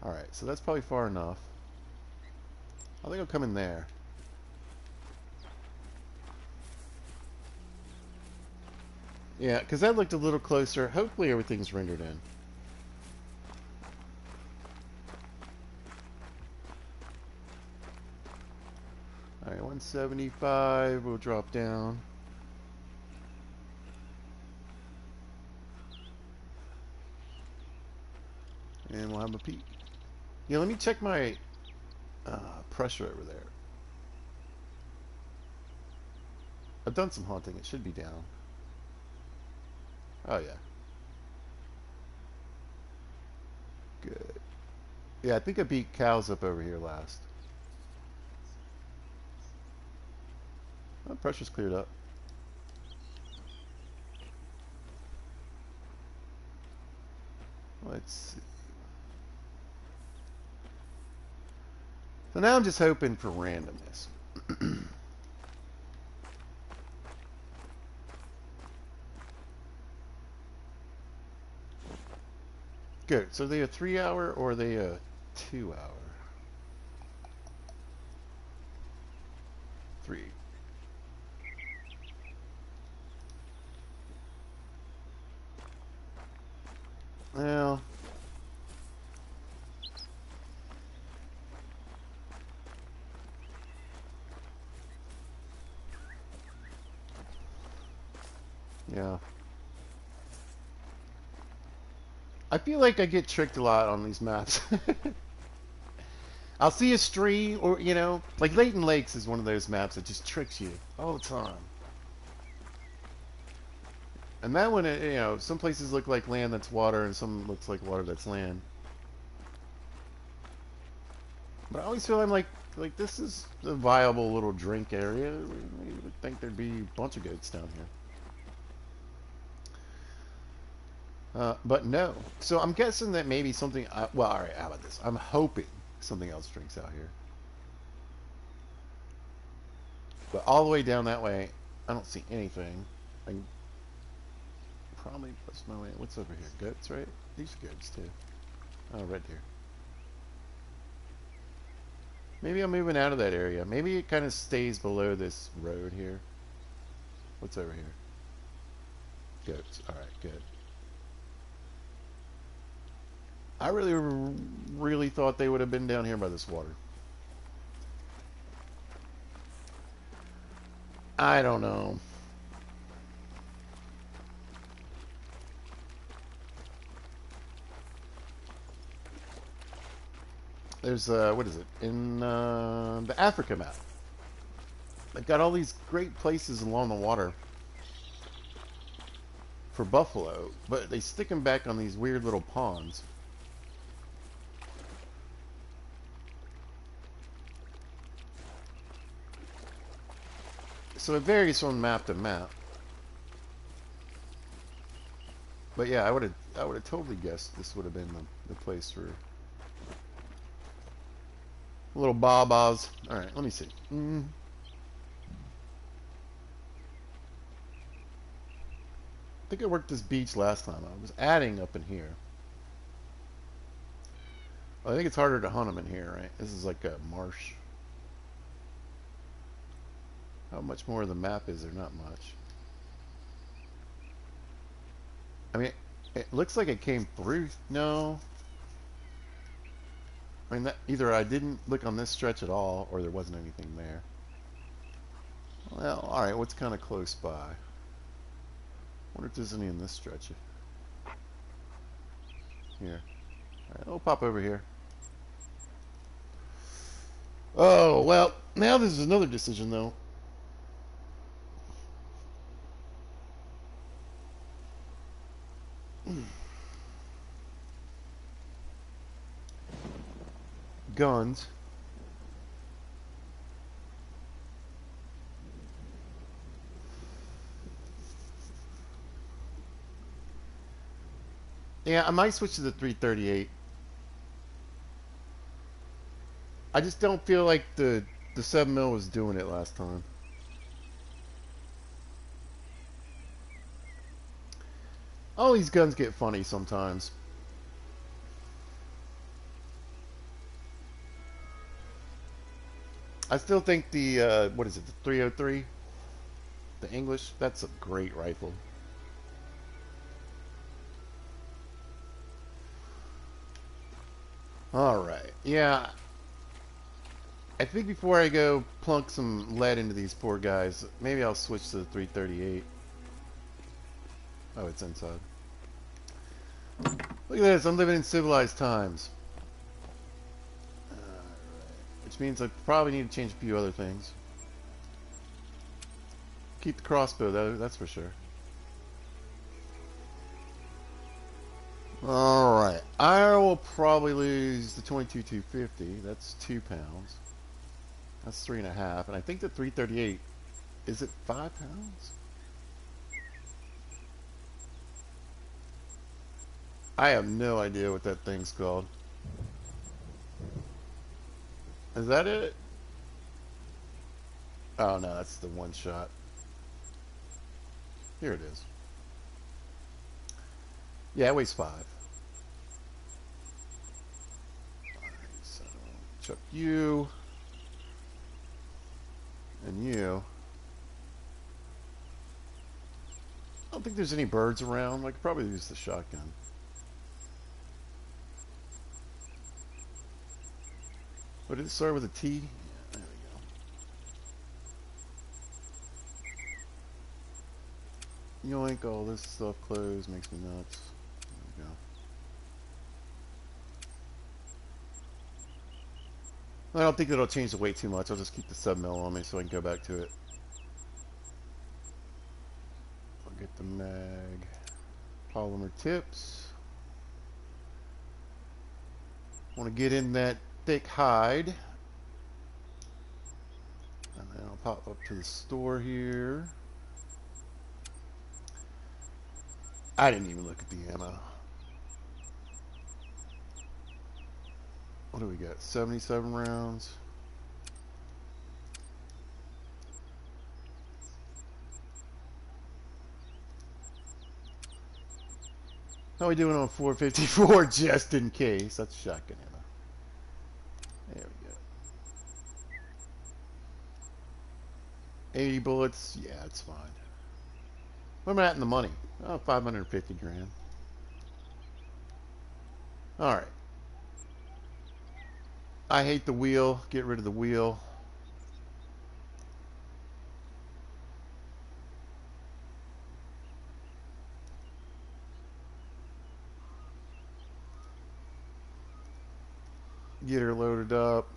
Alright, so that's probably far enough. I think I'll come in there. Yeah, because that looked a little closer. Hopefully everything's rendered in. Alright, 175. We'll drop down. don't have a peak. Yeah, let me check my pressure over there. I've done some haunting. It should be down. Oh, yeah. Good. Yeah, I think I beat cows up over here last. Oh, pressure's cleared up. Let's see. So now I'm just hoping for randomness. Good. So are they a 3-hour or are they a 2-hour? 3. Well, yeah. I feel like I get tricked a lot on these maps. I'll see a stream, or, you know, like Leighton Lakes is one of those maps that just tricks you all the time. And that one, you know, some places look like land that's water, and some looks like water that's land. But I always feel I'm like this is a viable little drink area. You would think there'd be a bunch of goats down here. But no. So I'm guessing that maybe something... well, all right, how about this? I'm hoping something else drinks out here. But all the way down that way, I don't see anything. I can probably push my way... What's over here? Goats, right? These are goats, too. Oh, red deer. Maybe I'm moving out of that area. Maybe it kind of stays below this road here. What's over here? Goats. Alright, good. I really thought they would have been down here by this water. I don't know. There's, what is it? In the Africa map. They've got all these great places along the water for buffalo, but they stick them back on these weird little ponds. So it varies from map to map. But yeah, I would have totally guessed this would have been the place for little babas. All right, let me see. I think I worked this beach last time. I was adding up in here. I think it's harder to hunt them in here, right? This is like a marsh. How much more of the map is there? Not much. I mean, it looks like it came through. No. I mean, either I didn't look on this stretch at all, or there wasn't anything there. Well, alright, what's kind of close by? I wonder if there's any in this stretch. Here. Alright, we'll pop over here. Oh, well, now this is another decision, though. Guns. Yeah, I might switch to the 338. I just don't feel like the 7mm was doing it last time. All these guns get funny sometimes. I still think the, what is it, the 303? The English? That's a great rifle. Alright, yeah. I think before I go plunk some lead into these poor guys, maybe I'll switch to the 338. Oh, it's inside. Look at this. I'm living in civilized times. Which means I probably need to change a few other things. Keep the crossbow, though. That's for sure. Alright. I will probably lose the 22,250. That's 2 pounds. That's 3.5. And I think the 338, is it 5 pounds? I have no idea what that thing's called. Is that it? Oh no, that's the one shot. Here it is. Yeah, it weighs 5. Alright, so chuck you. And you. I don't think there's any birds around. I could probably use the shotgun. What did it start with a T? Yeah, there we go. Yoink, all this stuff closed. Makes me nuts. There we go. I don't think that'll change the weight too much. I'll just keep the sub-mill on me so I can go back to it. I'll get the mag. Polymer tips. Want to get in that thick hide. And then I'll pop up to the store here. I didn't even look at the ammo. What do we got? 77 rounds. How are we doing on 454 just in case? That's shotgun ammo. There we go. 80 bullets. Yeah, it's fine. What am I at in the money? Oh, 550 grand. Alright. I hate the wheel. Get rid of the wheel. Get her loaded up.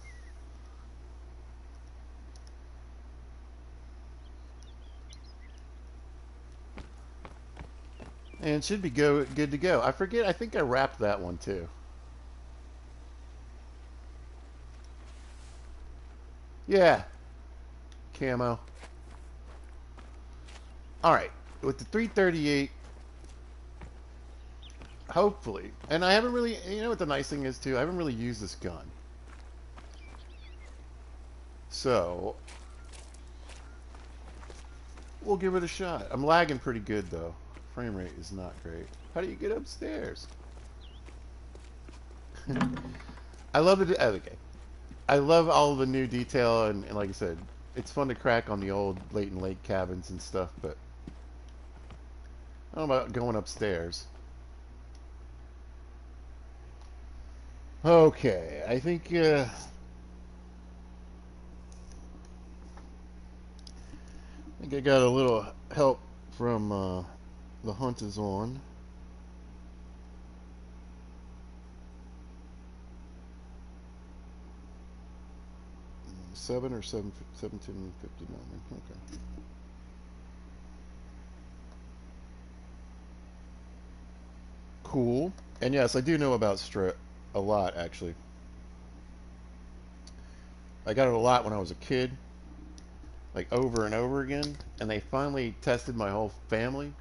And should be good to go. I forget, I think I wrapped that one too. Yeah. Camo. Alright. With the 338, hopefully. And I haven't really, you know what the nice thing is too? I haven't really used this gun. So, we'll give it a shot. I'm lagging pretty good though. Frame rate is not great. How do you get upstairs? I love it. Okay. I love all the new detail, and like I said, it's fun to crack on the old Leighton Lake cabins and stuff, but I don't know about going upstairs. Okay, I think I got a little help from the hunt is on. Seven or 1759. Okay. Cool. And yes, I do know about strip a lot actually. I got it a lot when I was a kid, like over and over again, and they finally tested my whole family,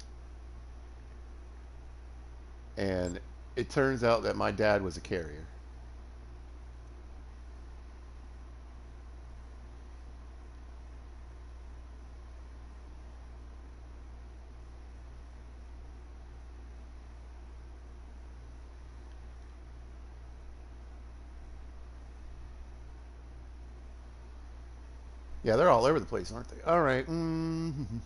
and it turns out that my dad was a carrier. Yeah, they're all over the place, aren't they? All right. I'm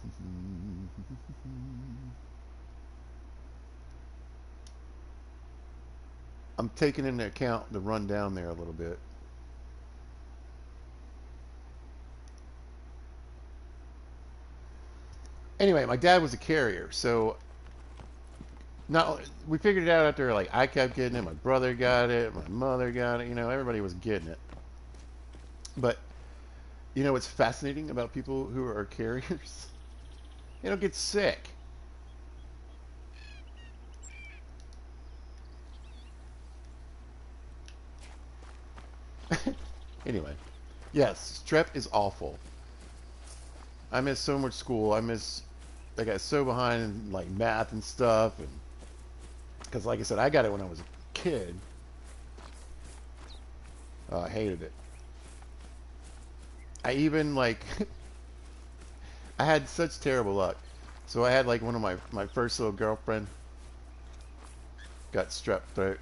taking into account the run down there a little bit. Anyway, my dad was a carrier, so No, we figured it out after like I kept getting it, my brother got it, my mother got it. You know, everybody was getting it. But you know what's fascinating about people who are carriers? They don't get sick. Anyway, yes, strep is awful. I miss so much school. I got so behind in like math and stuff, and because like I said, I got it when I was a kid. I hated it. I even like I had such terrible luck. So I had like one of my first little girlfriend got strep throat.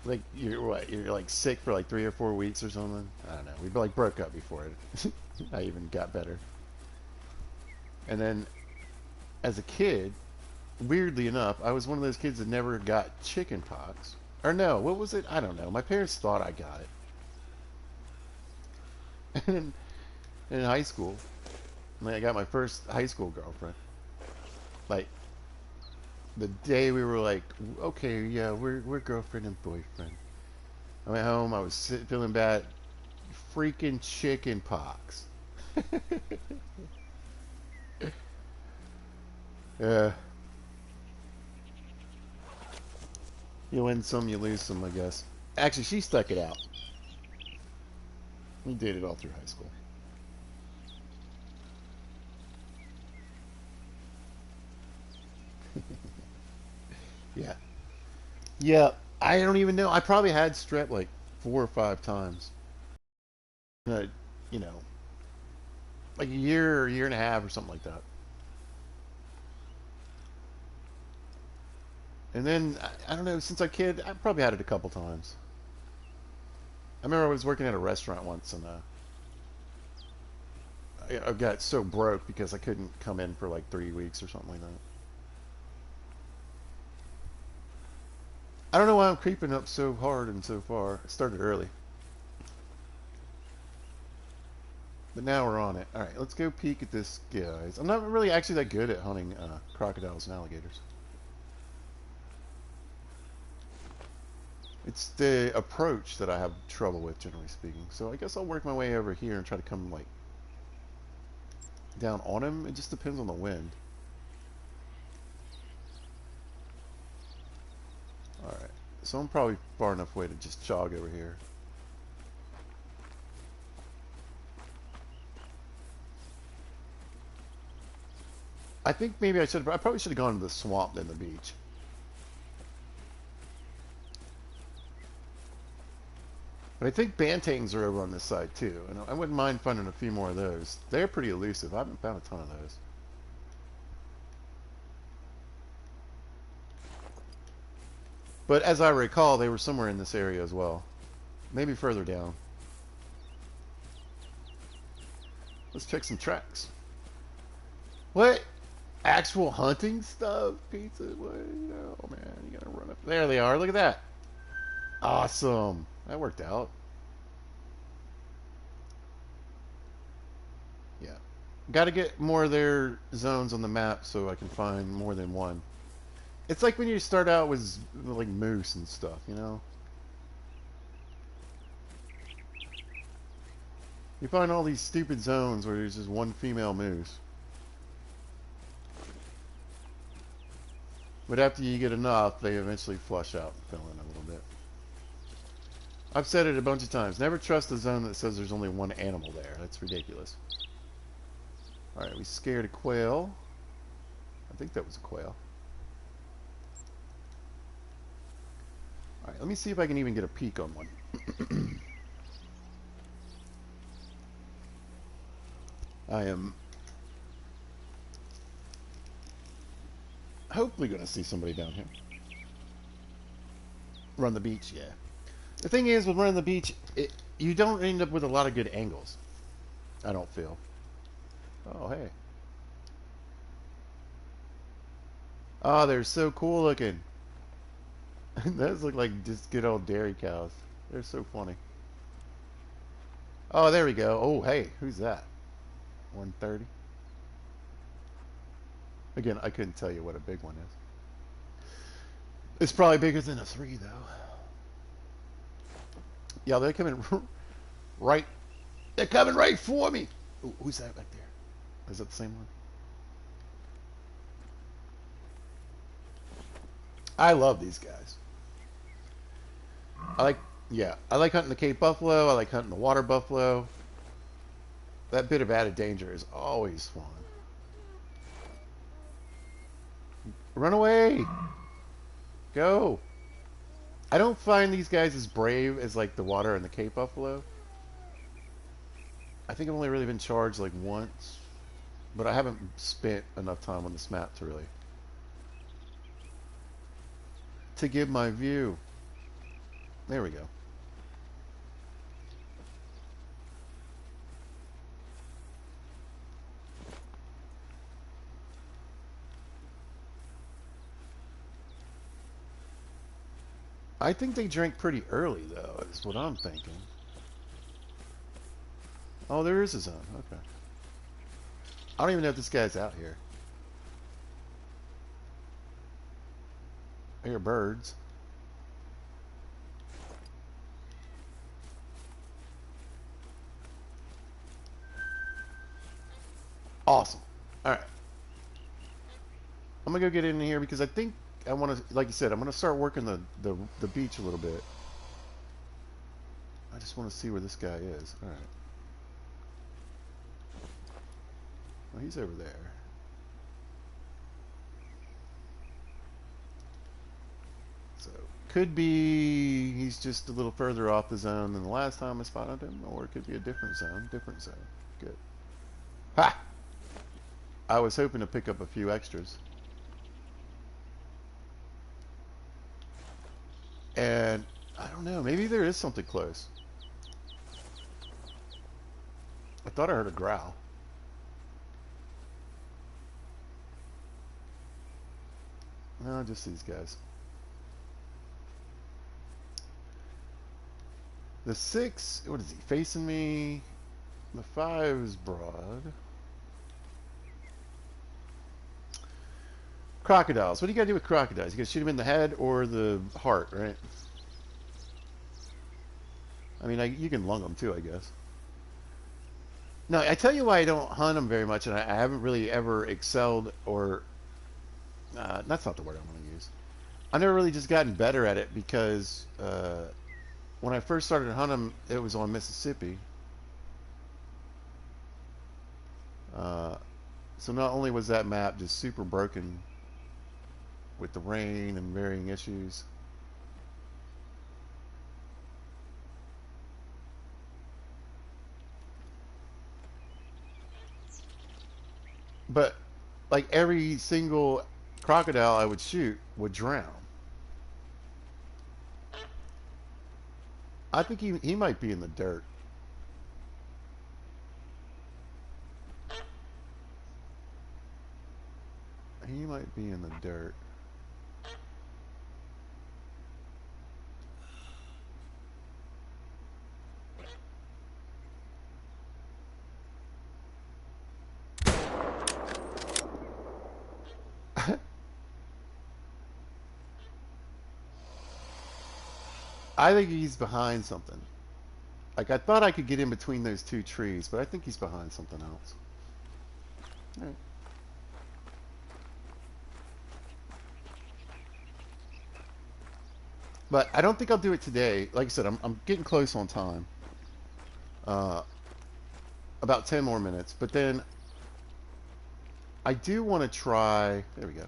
Like you're what? You're like sick for like 3 or 4 weeks or something. I don't know. We like broke up before it. I even got better. And then as a kid, weirdly enough, I was one of those kids that never got chicken pox. Or no, what was it? I don't know. My parents thought I got it. And in high school, like, I got my first high school girlfriend. Like the day we were like, okay, yeah, we're girlfriend and boyfriend. I went home. I was feeling bad. Freaking chicken pox. Yeah, you win some, you lose some, I guess. Actually, she stuck it out. We dated all through high school. Yeah. Yeah, I don't even know. I probably had strep like 4 or 5 times. Uh, you know, like a year or year and a half or something like that. And then I don't know. Since I kid, I probably had it a couple times. I remember I was working at a restaurant once, and I got so broke because I couldn't come in for like 3 weeks or something like that. I don't know why I'm creeping up so hard and so far. I started early, but now we're on it. All right, let's go peek at this, guys. I'm not really actually that good at hunting crocodiles and alligators. It's the approach that I have trouble with, generally speaking. So I guess I'll work my way over here and try to come like down on him. It just depends on the wind. All right, so I'm probably far enough away to just jog over here. I think maybe I probably should have gone to the swamp than the beach. But I think bantangs are over on this side too, and I wouldn't mind finding a few more of those. They're pretty elusive. I haven't found a ton of those. But as I recall, they were somewhere in this area as well. Maybe further down. Let's check some tracks. What? Actual hunting stuff? Pizza? What? Oh man, you gotta run up. There they are. Look at that. Awesome. That worked out. Yeah. Got to get more of their zones on the map so I can find more than one. It's like when you start out with like moose and stuff, you know? You find all these stupid zones where there's just one female moose. But after you get enough, they eventually flush out and fill in a little bit. I've said it a bunch of times. Never trust a zone that says there's only one animal there. That's ridiculous. Alright, we scared a quail. I think that was a quail. Alright, let me see if I can even get a peek on one. I am hopefully going to see somebody down here. Run the beach, yeah. The thing is, with running the beach, you don't end up with a lot of good angles. I don't feel. Oh, hey. Oh, they're so cool looking. Those look like just good old dairy cows. They're so funny. Oh, there we go. Oh, hey, who's that? 130. Again, I couldn't tell you what a big one is. It's probably bigger than a 3, though. Yeah, they're coming right. They're coming right for me. Ooh, who's that back there? Is that the same one? I love these guys. I like, yeah, I like hunting the Cape Buffalo. I like hunting the water buffalo. That bit of added danger is always fun. Run away! Go! I don't find these guys as brave as like the water and the Cape Buffalo. I think I've only really been charged like once, but I haven't spent enough time on this map to give my view. There we go. I think they drank pretty early, though, is what I'm thinking. Oh, there is a zone. Okay. I don't even know if this guy's out here. I hear birds. Awesome. All right. I'm gonna go get in here because I think I want to, like you said, I'm gonna start working the beach a little bit. I just want to see where this guy is. All right. Well, he's over there. So could be he's just a little further off the zone than the last time I spotted him, or it could be a different zone. Different zone. Good. Ha! I was hoping to pick up a few extras. And I don't know, maybe there is something close. I thought I heard a growl. No, just these guys. The 6, what is he, facing me? The 5 is broad. Crocodiles. What do you gotta do with crocodiles? You gotta shoot them in the head or the heart, right? I mean, you can lung them too, I guess. No, I tell you why I don't hunt them very much, and I haven't really ever excelled, or that's not the word I want to use. I've never really just gotten better at it because when I first started hunting them, it was on Mississippi. So not only was that map just super broken with the rain and varying issues, but like every single crocodile I would shoot would drown. I think he might be in the dirt. He might be in the dirt. I think he's behind something. Like, I thought I could get in between those two trees, but I think he's behind something else. All right. But I don't think I'll do it today. Like I said, I'm getting close on time. Uh, about 10 more minutes. But then I do want to try, there we go,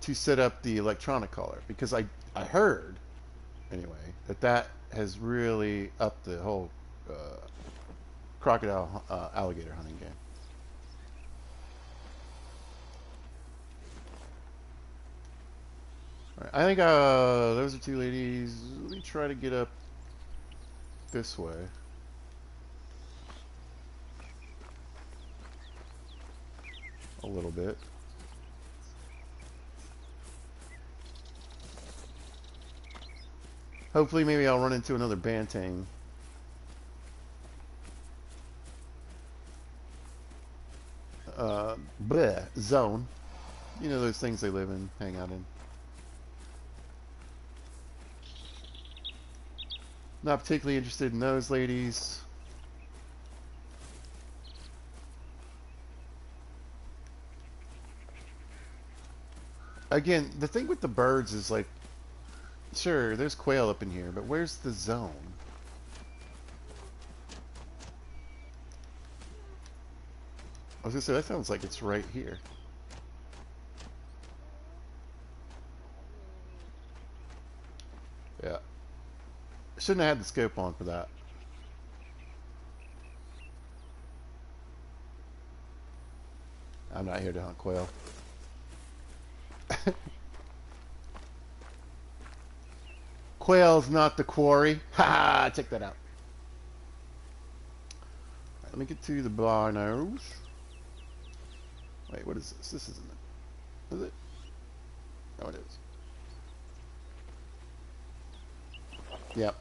to set up the electronic collar. Because I heard, anyway, that has really upped the whole crocodile alligator hunting game. All right, I think those are two ladies. Let me try to get up this way. A little bit. Hopefully maybe I'll run into another banteng. Bleh, zone. You know those things they live in, hang out in. Not particularly interested in those ladies. Again, the thing with the birds is like, sure, there's quail up in here, but where's the zone? I was gonna say, that sounds like it's right here. Yeah. Shouldn't have had the scope on for that. I'm not here to hunt quail. Quail's not the quarry. Ha! Check that out. Right, let me get to the barnos. Wait, what is this? This isn't it. Is it? Oh, it is. Yep.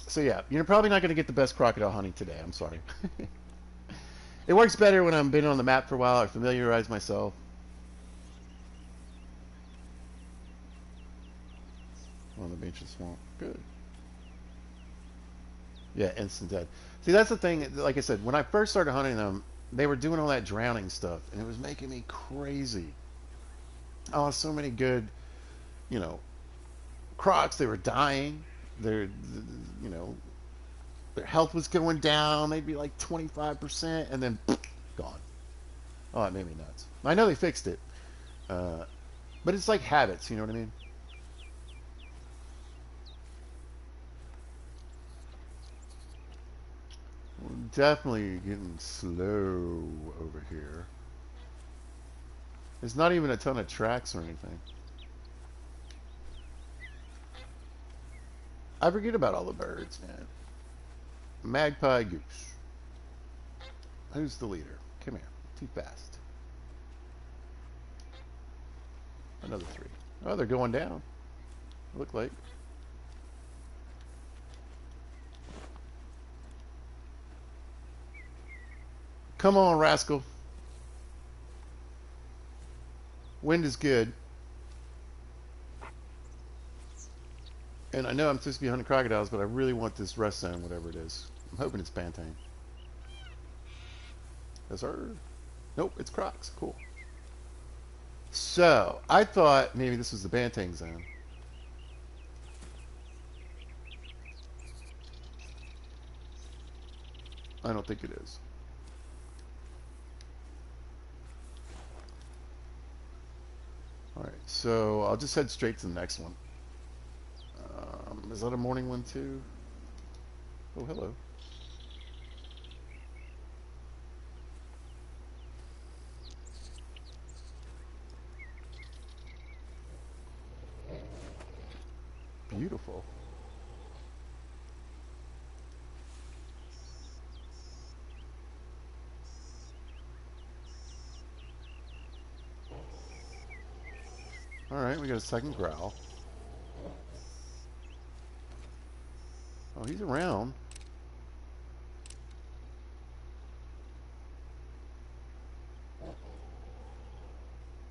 So yeah, you're probably not going to get the best crocodile hunting today. I'm sorry. It works better when I've been on the map for a while. I familiarize myself. On the beach of the swamp. Good. Yeah, instant dead. See, that's the thing. Like I said, when I first started hunting them, they were doing all that drowning stuff, and it was making me crazy. Oh, so many good, you know, crocs. They were dying. Their, you know, their health was going down. They'd be like 25%, and then gone. Oh, it made me nuts. I know they fixed it, but it's like habits. You know what I mean? We're definitely getting slow over here. There's not even a ton of tracks or anything. I forget about all the birds, man. Magpie goose. Who's the leader? Come here. Too fast. Another 3. Oh, they're going down. Look like. Come on, rascal. Wind is good. And I know I'm supposed to be hunting crocodiles, but I really want this rest zone, whatever it is. I'm hoping it's Pantane. Yes, sir. Nope, it's Crocs. Cool. So, I thought maybe this was the Bantang zone. I don't think it is. Alright, so I'll just head straight to the next one. Is that a morning one too? Oh, hello. Beautiful. Alright, we got a second growl. Oh, he's around.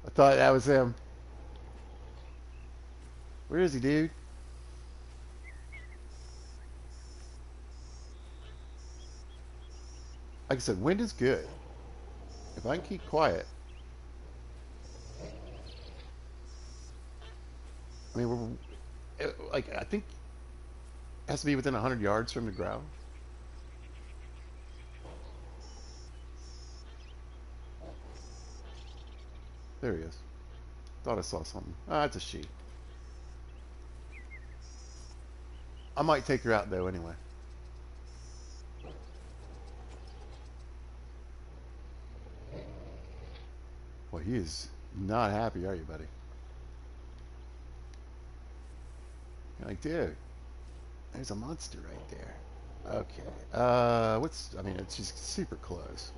I thought that was him. Where is he, dude? Like I said, wind is good. If I can keep quiet. I mean, like, I think it has to be within 100 yards from the ground. There he is. Thought I saw something. Ah, it's a sheep. I might take her out, though, anyway. Well, he is not happy, are you, buddy? You're like, dude, there's a monster right there. Okay. I mean, it's just super close.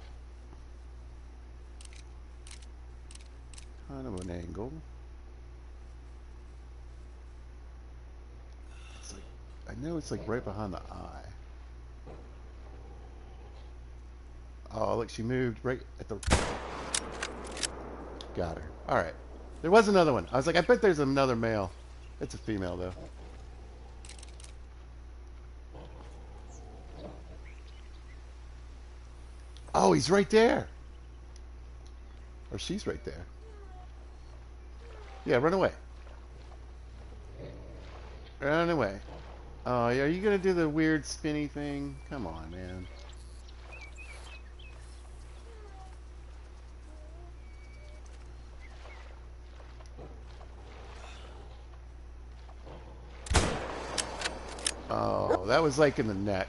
Kind of an angle. It's like, I know it's like right behind the eye. Oh, look, she moved right at the... Got her. All right. There was another one. I was like, I bet there's another male. It's a female, though. Oh, he's right there. Or she's right there. Yeah, run away. Run away. Oh, are you going to do the weird spinny thing? Come on, man. Oh, that was like in the neck.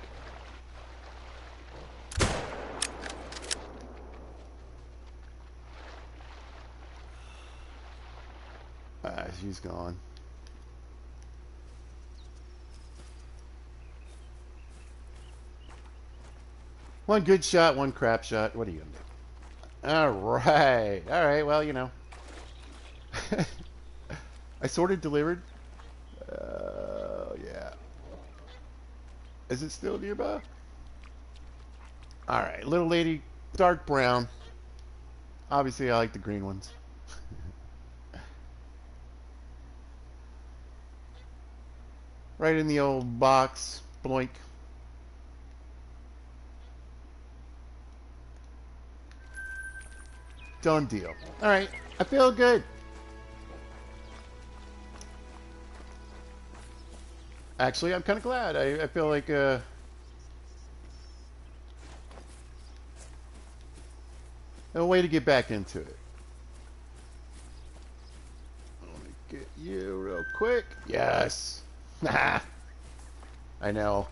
Ah, she's gone. One good shot, one crap shot. What are you going to do? All right. All right, well, you know. I sort of delivered. Yeah. Is it still nearby? All right, little lady, dark brown. Obviously, I like the green ones. Right in the old box. Bloink. Done deal. All right, I feel good. Actually, I'm kind of glad. I feel like a way to get back into it. Let me get you real quick. Yes. I know.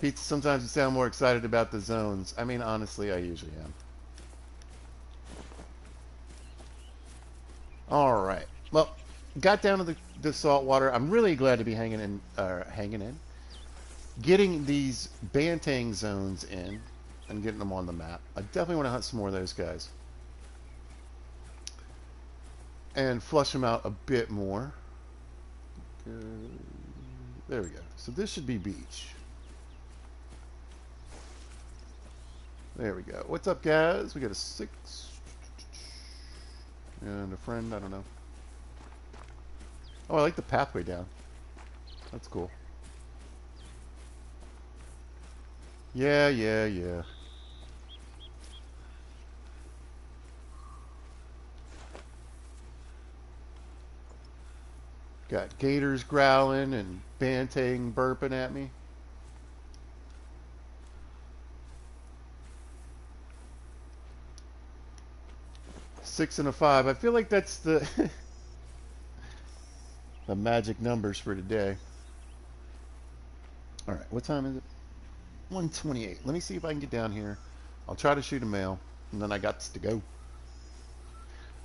Pete, sometimes you sound more excited about the zones. I mean, honestly, I usually am. All right. Well, got down to the salt water. I'm really glad to be hanging in, getting these Bantang zones in, and getting them on the map. I definitely want to hunt some more of those guys and flush them out a bit more. There we go. So this should be beach. There we go. What's up, guys? We got a 6 and a friend. I don't know. Oh, I like the pathway down. That's cool. Yeah, yeah, yeah. Got gators growling and Bantang burping at me. Six and a 5. I feel like that's the the magic numbers for today. All right, what time is it? 1:28. Let me see if I can get down here. I'll try to shoot a male, and then I got to go.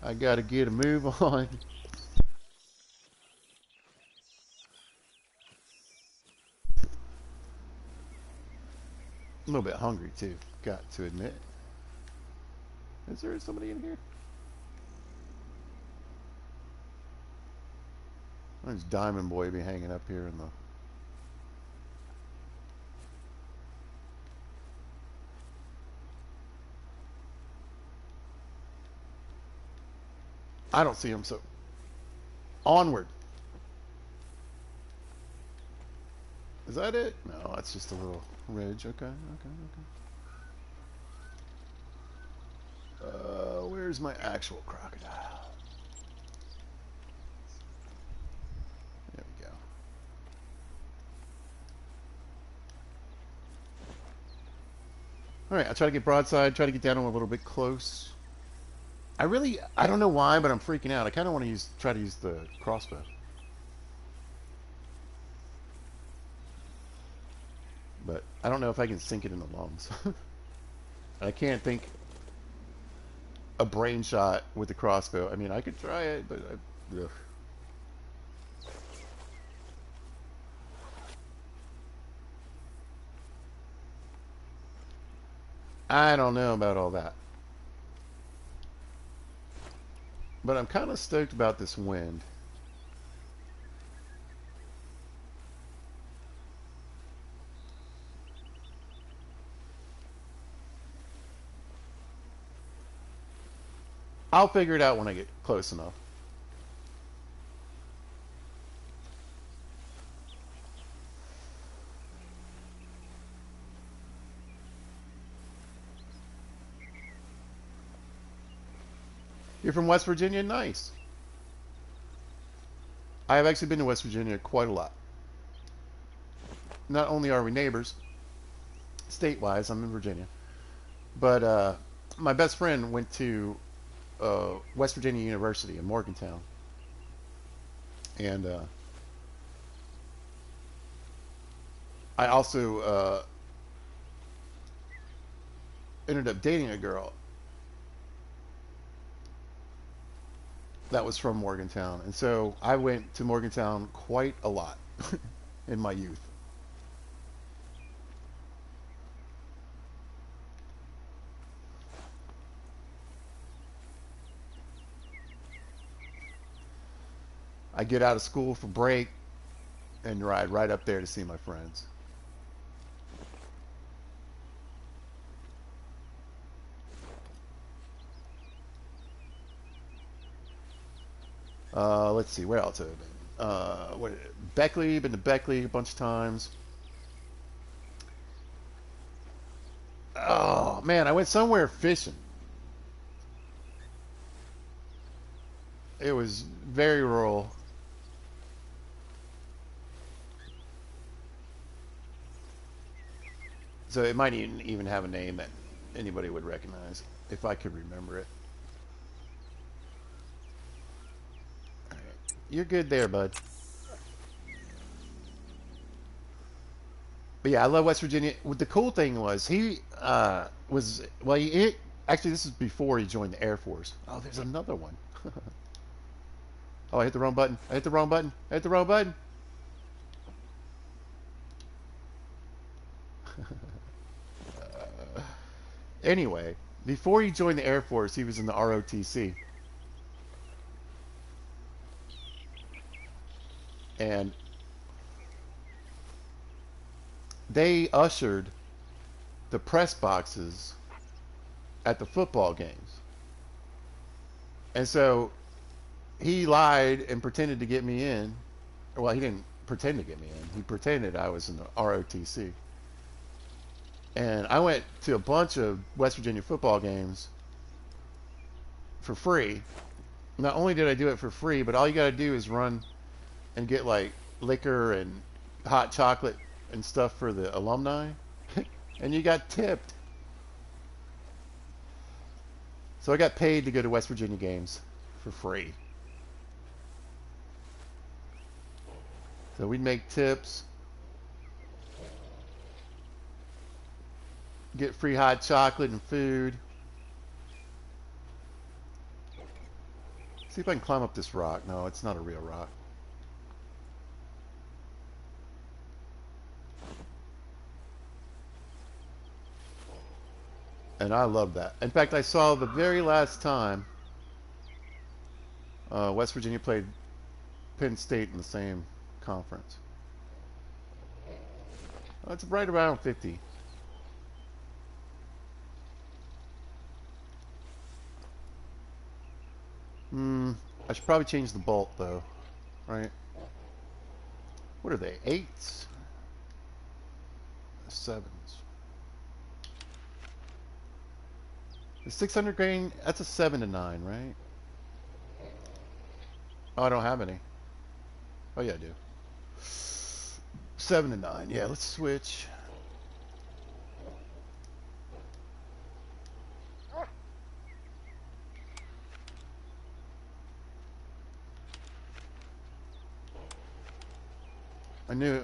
I gotta get a move on. A little bit hungry too. Got to admit. Is there somebody in here? There's Diamond Boy be hanging up here in the. I don't see him, so onward. Is that it? No, that's just a little ridge. Okay, okay, okay. Where's my actual crocodile? There we go. All right, I'll try to get broadside. Try to get down a little bit close. I don't know why, but I'm freaking out. I kind of want to try to use the crossbow. But I don't know if I can sink it in the lungs. I can't think a brain shot with the crossbow. I mean, I could try it, but ugh. I don't know about all that. But I'm kind of stoked about this wind. I'll figure it out when I get close enough. You're from West Virginia? Nice. I have actually been to West Virginia quite a lot. Not only are we neighbors, state-wise, I'm in Virginia, but my best friend went to West Virginia University in Morgantown, and I also ended up dating a girl that was from Morgantown, and so I went to Morgantown quite a lot in my youth. I get out of school for break and ride right up there to see my friends. Let's see, where else have I been? Beckley, been to Beckley a bunch of times. Oh man, I went somewhere fishing. It was very rural. So it might even have a name that anybody would recognize if I could remember it. All right. You're good there, bud. But yeah, I love West Virginia. The cool thing was he was well. Actually, this is before he joined the Air Force. Oh, there's another one. Oh, I hit the wrong button. I hit the wrong button. I hit the wrong button. Anyway, before he joined the Air Force, he was in the ROTC. And they ushered the press boxes at the football games. And so he lied and pretended to get me in. Well, he didn't pretend to get me in. He pretended I was in the ROTC. And I went to a bunch of West Virginia football games for free. Not only did I do it for free, but all you got to do is run and get like liquor and hot chocolate and stuff for the alumni, and you got tipped. So I got paid to go to West Virginia games for free. So we'd make tips, get free hot chocolate and food. See if I can climb up this rock. No, it's not a real rock. And I love that. In fact, I saw the very last time West Virginia played Penn State in the same conference. Oh, it's right around 50. I should probably change the bolt though, right? What are they? Eights? Sevens. The 600 grain, that's a 7 to 9, right? Oh, I don't have any. Oh yeah, I do. 7 to 9. Yeah, let's switch. I knew,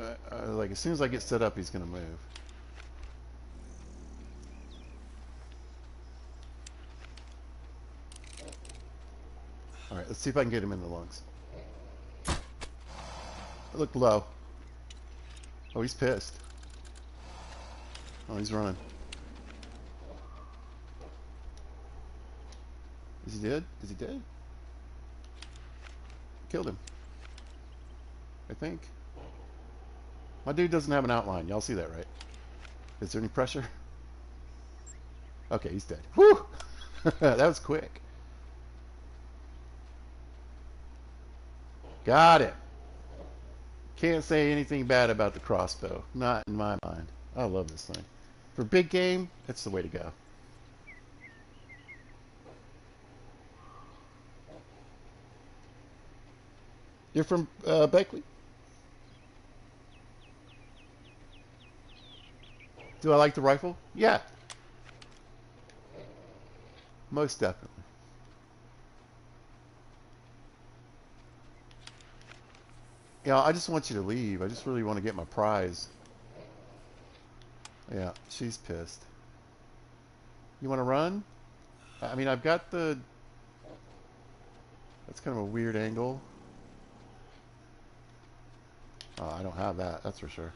like, as soon as I get set up, he's going to move. All right, let's see if I can get him in the lungs. Look low. Oh, he's pissed. Oh, he's running. Is he dead? Is he dead? Killed him, I think. My dude doesn't have an outline. Y'all see that, right? Is there any pressure? Okay, he's dead. Whew! That was quick. Got it. Can't say anything bad about the crossbow. Not in my mind. I love this thing. For big game, it's the way to go. You're from Beckley? Do I like the rifle? Yeah, most definitely. Yeah, I just want you to leave. I just really want to get my prize. Yeah, she's pissed. You want to run? I mean, I've got the... That's kind of a weird angle. Oh, I don't have that, that's for sure.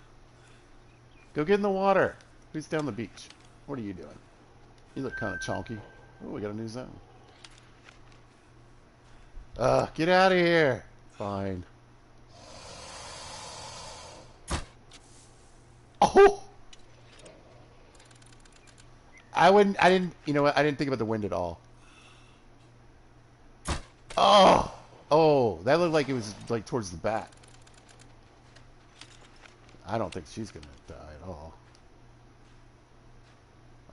Go get in the water. Who's down the beach? What are you doing? You look kind of chonky. Oh, we got a new zone. Get out of here. Fine. Oh! I didn't, you know what? I didn't think about the wind at all. Oh! Oh, that looked like it was like towards the back. I don't think she's gonna die at all.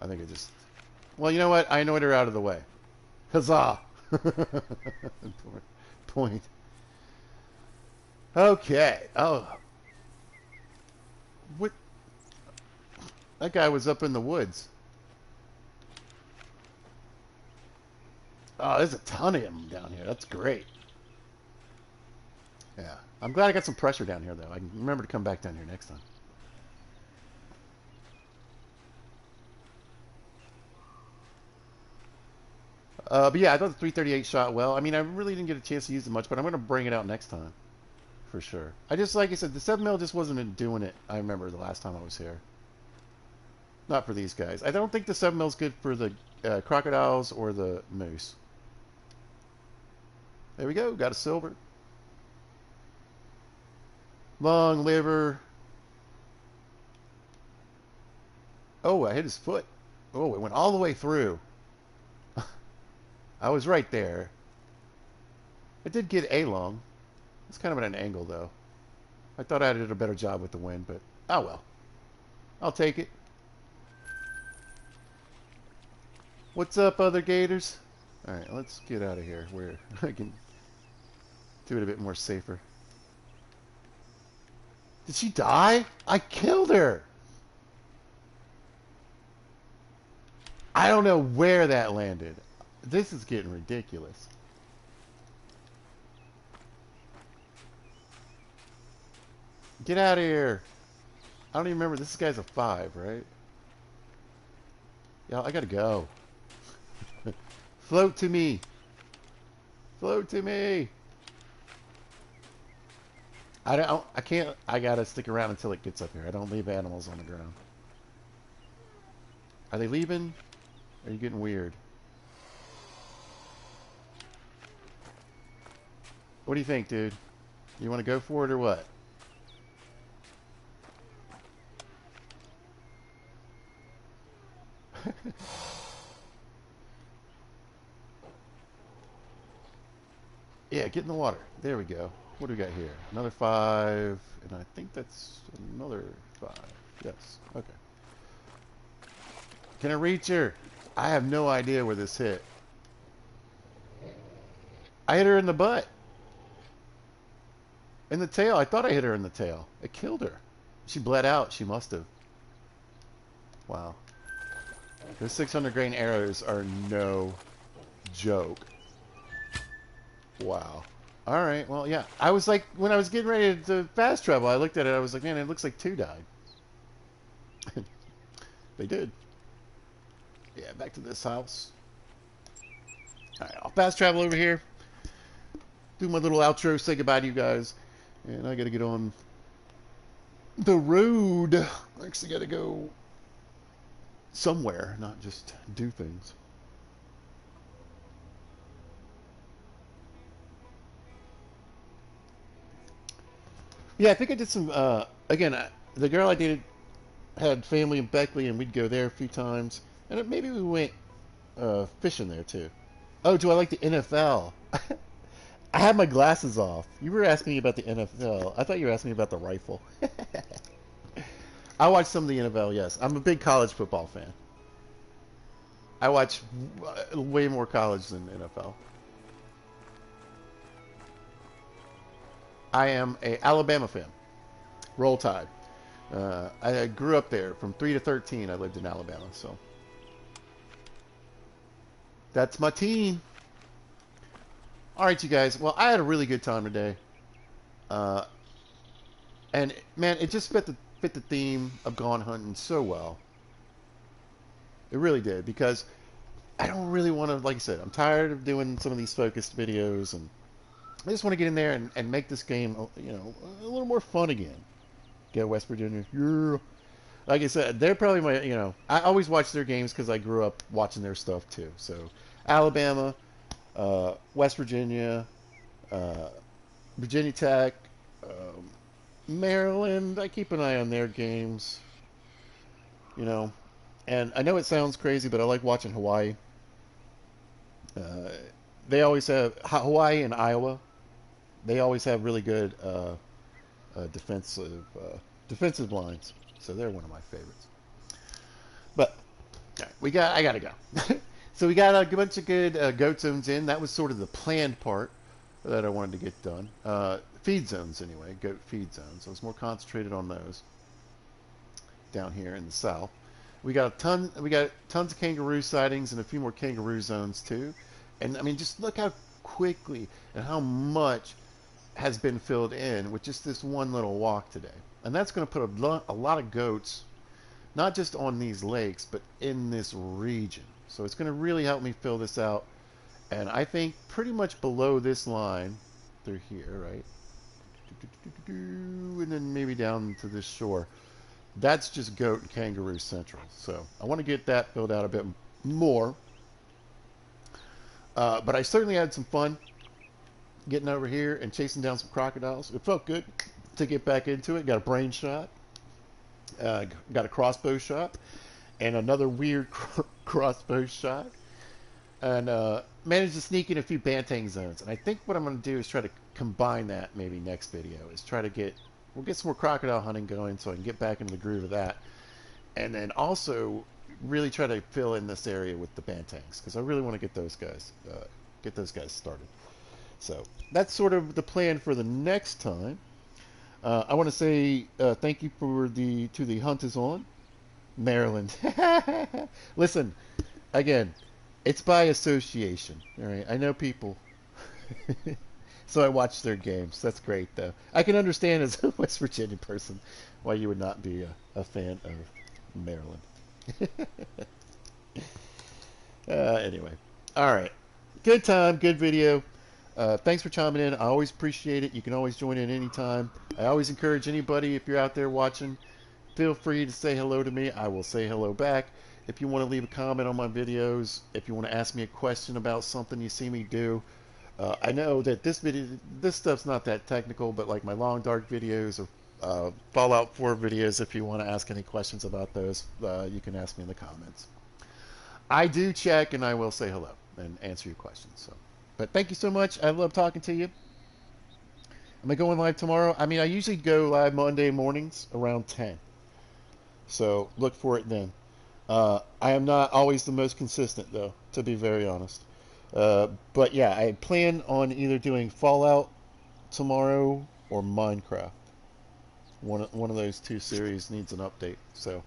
I think it just... Well, you know what? I annoyed her out of the way. Huzzah! Point. Okay. Oh. What? That guy was up in the woods. Oh, there's a ton of them down here. That's great. Yeah. I'm glad I got some pressure down here, though. I can remember to come back down here next time. But yeah, I thought the 338 shot well. I mean, I really didn't get a chance to use it much, but I'm going to bring it out next time. For sure. I just, like I said, the 7 mil just wasn't doing it, I remember the last time I was here. Not for these guys. I don't think the 7 mil's good for the crocodiles or the moose. There we go. Got a silver. Long liver. Oh, I hit his foot. Oh, it went all the way through. I was right there. It did get a long. It's kind of at an angle, though. I thought I did a better job with the wind, but oh well. I'll take it. What's up, other gators? Alright, let's get out of here where I can do it a bit more safer. Did she die? I killed her! I don't know where that landed. This is getting ridiculous. Get out of here. I don't even remember. This guy's a 5, right? Yeah, I gotta go. Float to me. Float to me. I can't. I gotta stick around until it gets up here. I don't leave animals on the ground. Are they leaving? Are you getting weird? What do you think, dude? You want to go for it or what? Yeah, get in the water. There we go. What do we got here? Another 5, and I think that's another 5. Yes. Okay. Can I reach her? I have no idea where this hit. I hit her in the butt. In the tail. I thought I hit her in the tail. It killed her. She bled out. She must have. Wow. Those 600 grain arrows are no joke. Wow. All right. Well, yeah. I was like, when I was getting ready to fast travel, I looked at it. I was like, man, it looks like 2 died. They did. Yeah, back to this house. All right, I'll fast travel over here. Do my little outro, say goodbye to you guys. And I got to get on the road. I actually got to go somewhere, not just do things. Yeah, I think I did some, again, the girl I dated had family in Beckley, and we'd go there a few times. And maybe we went fishing there, too. Oh, do I like the NFL? I had my glasses off. You were asking me about the NFL. I thought you were asking me about the rifle. I watch some of the NFL, yes. I'm a big college football fan. I watch way more college than NFL. I am a Alabama fan. Roll Tide. I grew up there from 3 to 13. I lived in Alabama, so that's my team. All right, you guys. Well, I had a really good time today, uh, and man, it just fit the theme of Gone Hunting so well. It really did because I don't really want to, like I said, I'm tired of doing some of these focused videos, and I just want to get in there and make this game, a little more fun again. Go West Virginia, yeah. Like I said, they're probably I always watch their games because I grew up watching their stuff too. So Alabama, West Virginia, uh, Virginia Tech, Maryland. I keep an eye on their games, you know. And I know it sounds crazy, but I like watching Hawaii. Uh, they always have Hawaii and Iowa. They always have really good defensive lines. So they're one of my favorites. But I gotta go. So we got a bunch of good goat zones in. That was sort of the planned part that I wanted to get done. Feed zones anyway, goat feed zones. I was more concentrated on those down here in the south. We got tons of kangaroo sightings and a few more kangaroo zones too. And I mean, just look how quickly and how much has been filled in with just this one little walk today. And that's going to put a lot of goats, not just on these lakes, but in this region. So it's going to really help me fill this out. And I think pretty much below this line, through here, right? And then maybe down to this shore. That's just goat and kangaroo central. So I want to get that filled out a bit more. But I certainly had some fun getting over here and chasing down some crocodiles. It felt good to get back into it. Got a brain shot. Got a crossbow shot. And another weird crossbow shot. And managed to sneak in a few bantang zones. And I think what I'm going to do is try to combine that maybe next video. Is try to we'll get some more crocodile hunting going so I can get back into the groove of that. And then also really try to fill in this area with the bantangs. Because I really want to get those guys started. So that's sort of the plan for the next time. I want to say thank you to the Hunt is On, Maryland. Listen, again, it's by association. All right, I know people, so I watch their games. That's great, though. I can understand as a West Virginia person why you would not be a fan of Maryland. Anyway, all right, good time, good video. Thanks for chiming in. I always appreciate it. You can always join in anytime. I always encourage anybody, if you're out there watching, feel free to say hello to me. I will say hello back. If you want to leave a comment on my videos, if you want to ask me a question about something you see me do, I know that this stuff's not that technical, but like my long dark videos or Fallout 4 videos, if you want to ask any questions about those, you can ask me in the comments. I do check and I will say hello and answer your questions. So. But thank you so much. I love talking to you. Am I going live tomorrow? I mean, I usually go live Monday mornings around 10. So look for it then. I am not always the most consistent, though, to be very honest. But yeah, I plan on either doing Fallout tomorrow or Minecraft. One of those two series needs an update. So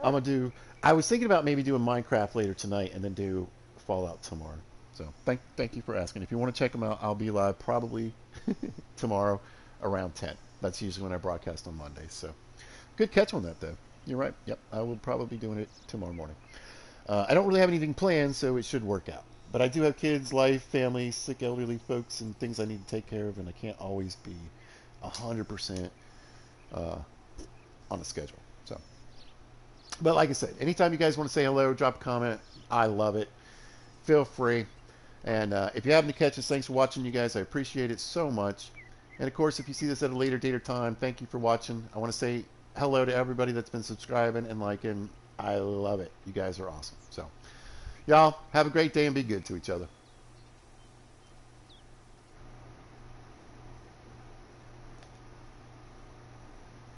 I'm going to do... I was thinking about maybe doing Minecraft later tonight and then do Fallout tomorrow. So thank you for asking. If you want to check them out, I'll be live probably tomorrow around 10. That's usually when I broadcast on Monday. So good catch on that, though. You're right. Yep, I will probably be doing it tomorrow morning. I don't really have anything planned, so it should work out. But I do have kids, life, family, sick elderly folks, and things I need to take care of, and I can't always be 100% on a schedule. So, but like I said, anytime you guys want to say hello, drop a comment. I love it. Feel free. And if you happen to catch us, thanks for watching, you guys. I appreciate it so much. And of course, if you see this at a later date or time, thank you for watching. I want to say hello to everybody that's been subscribing and liking. I love it. You guys are awesome. So, y'all, have a great day and be good to each other.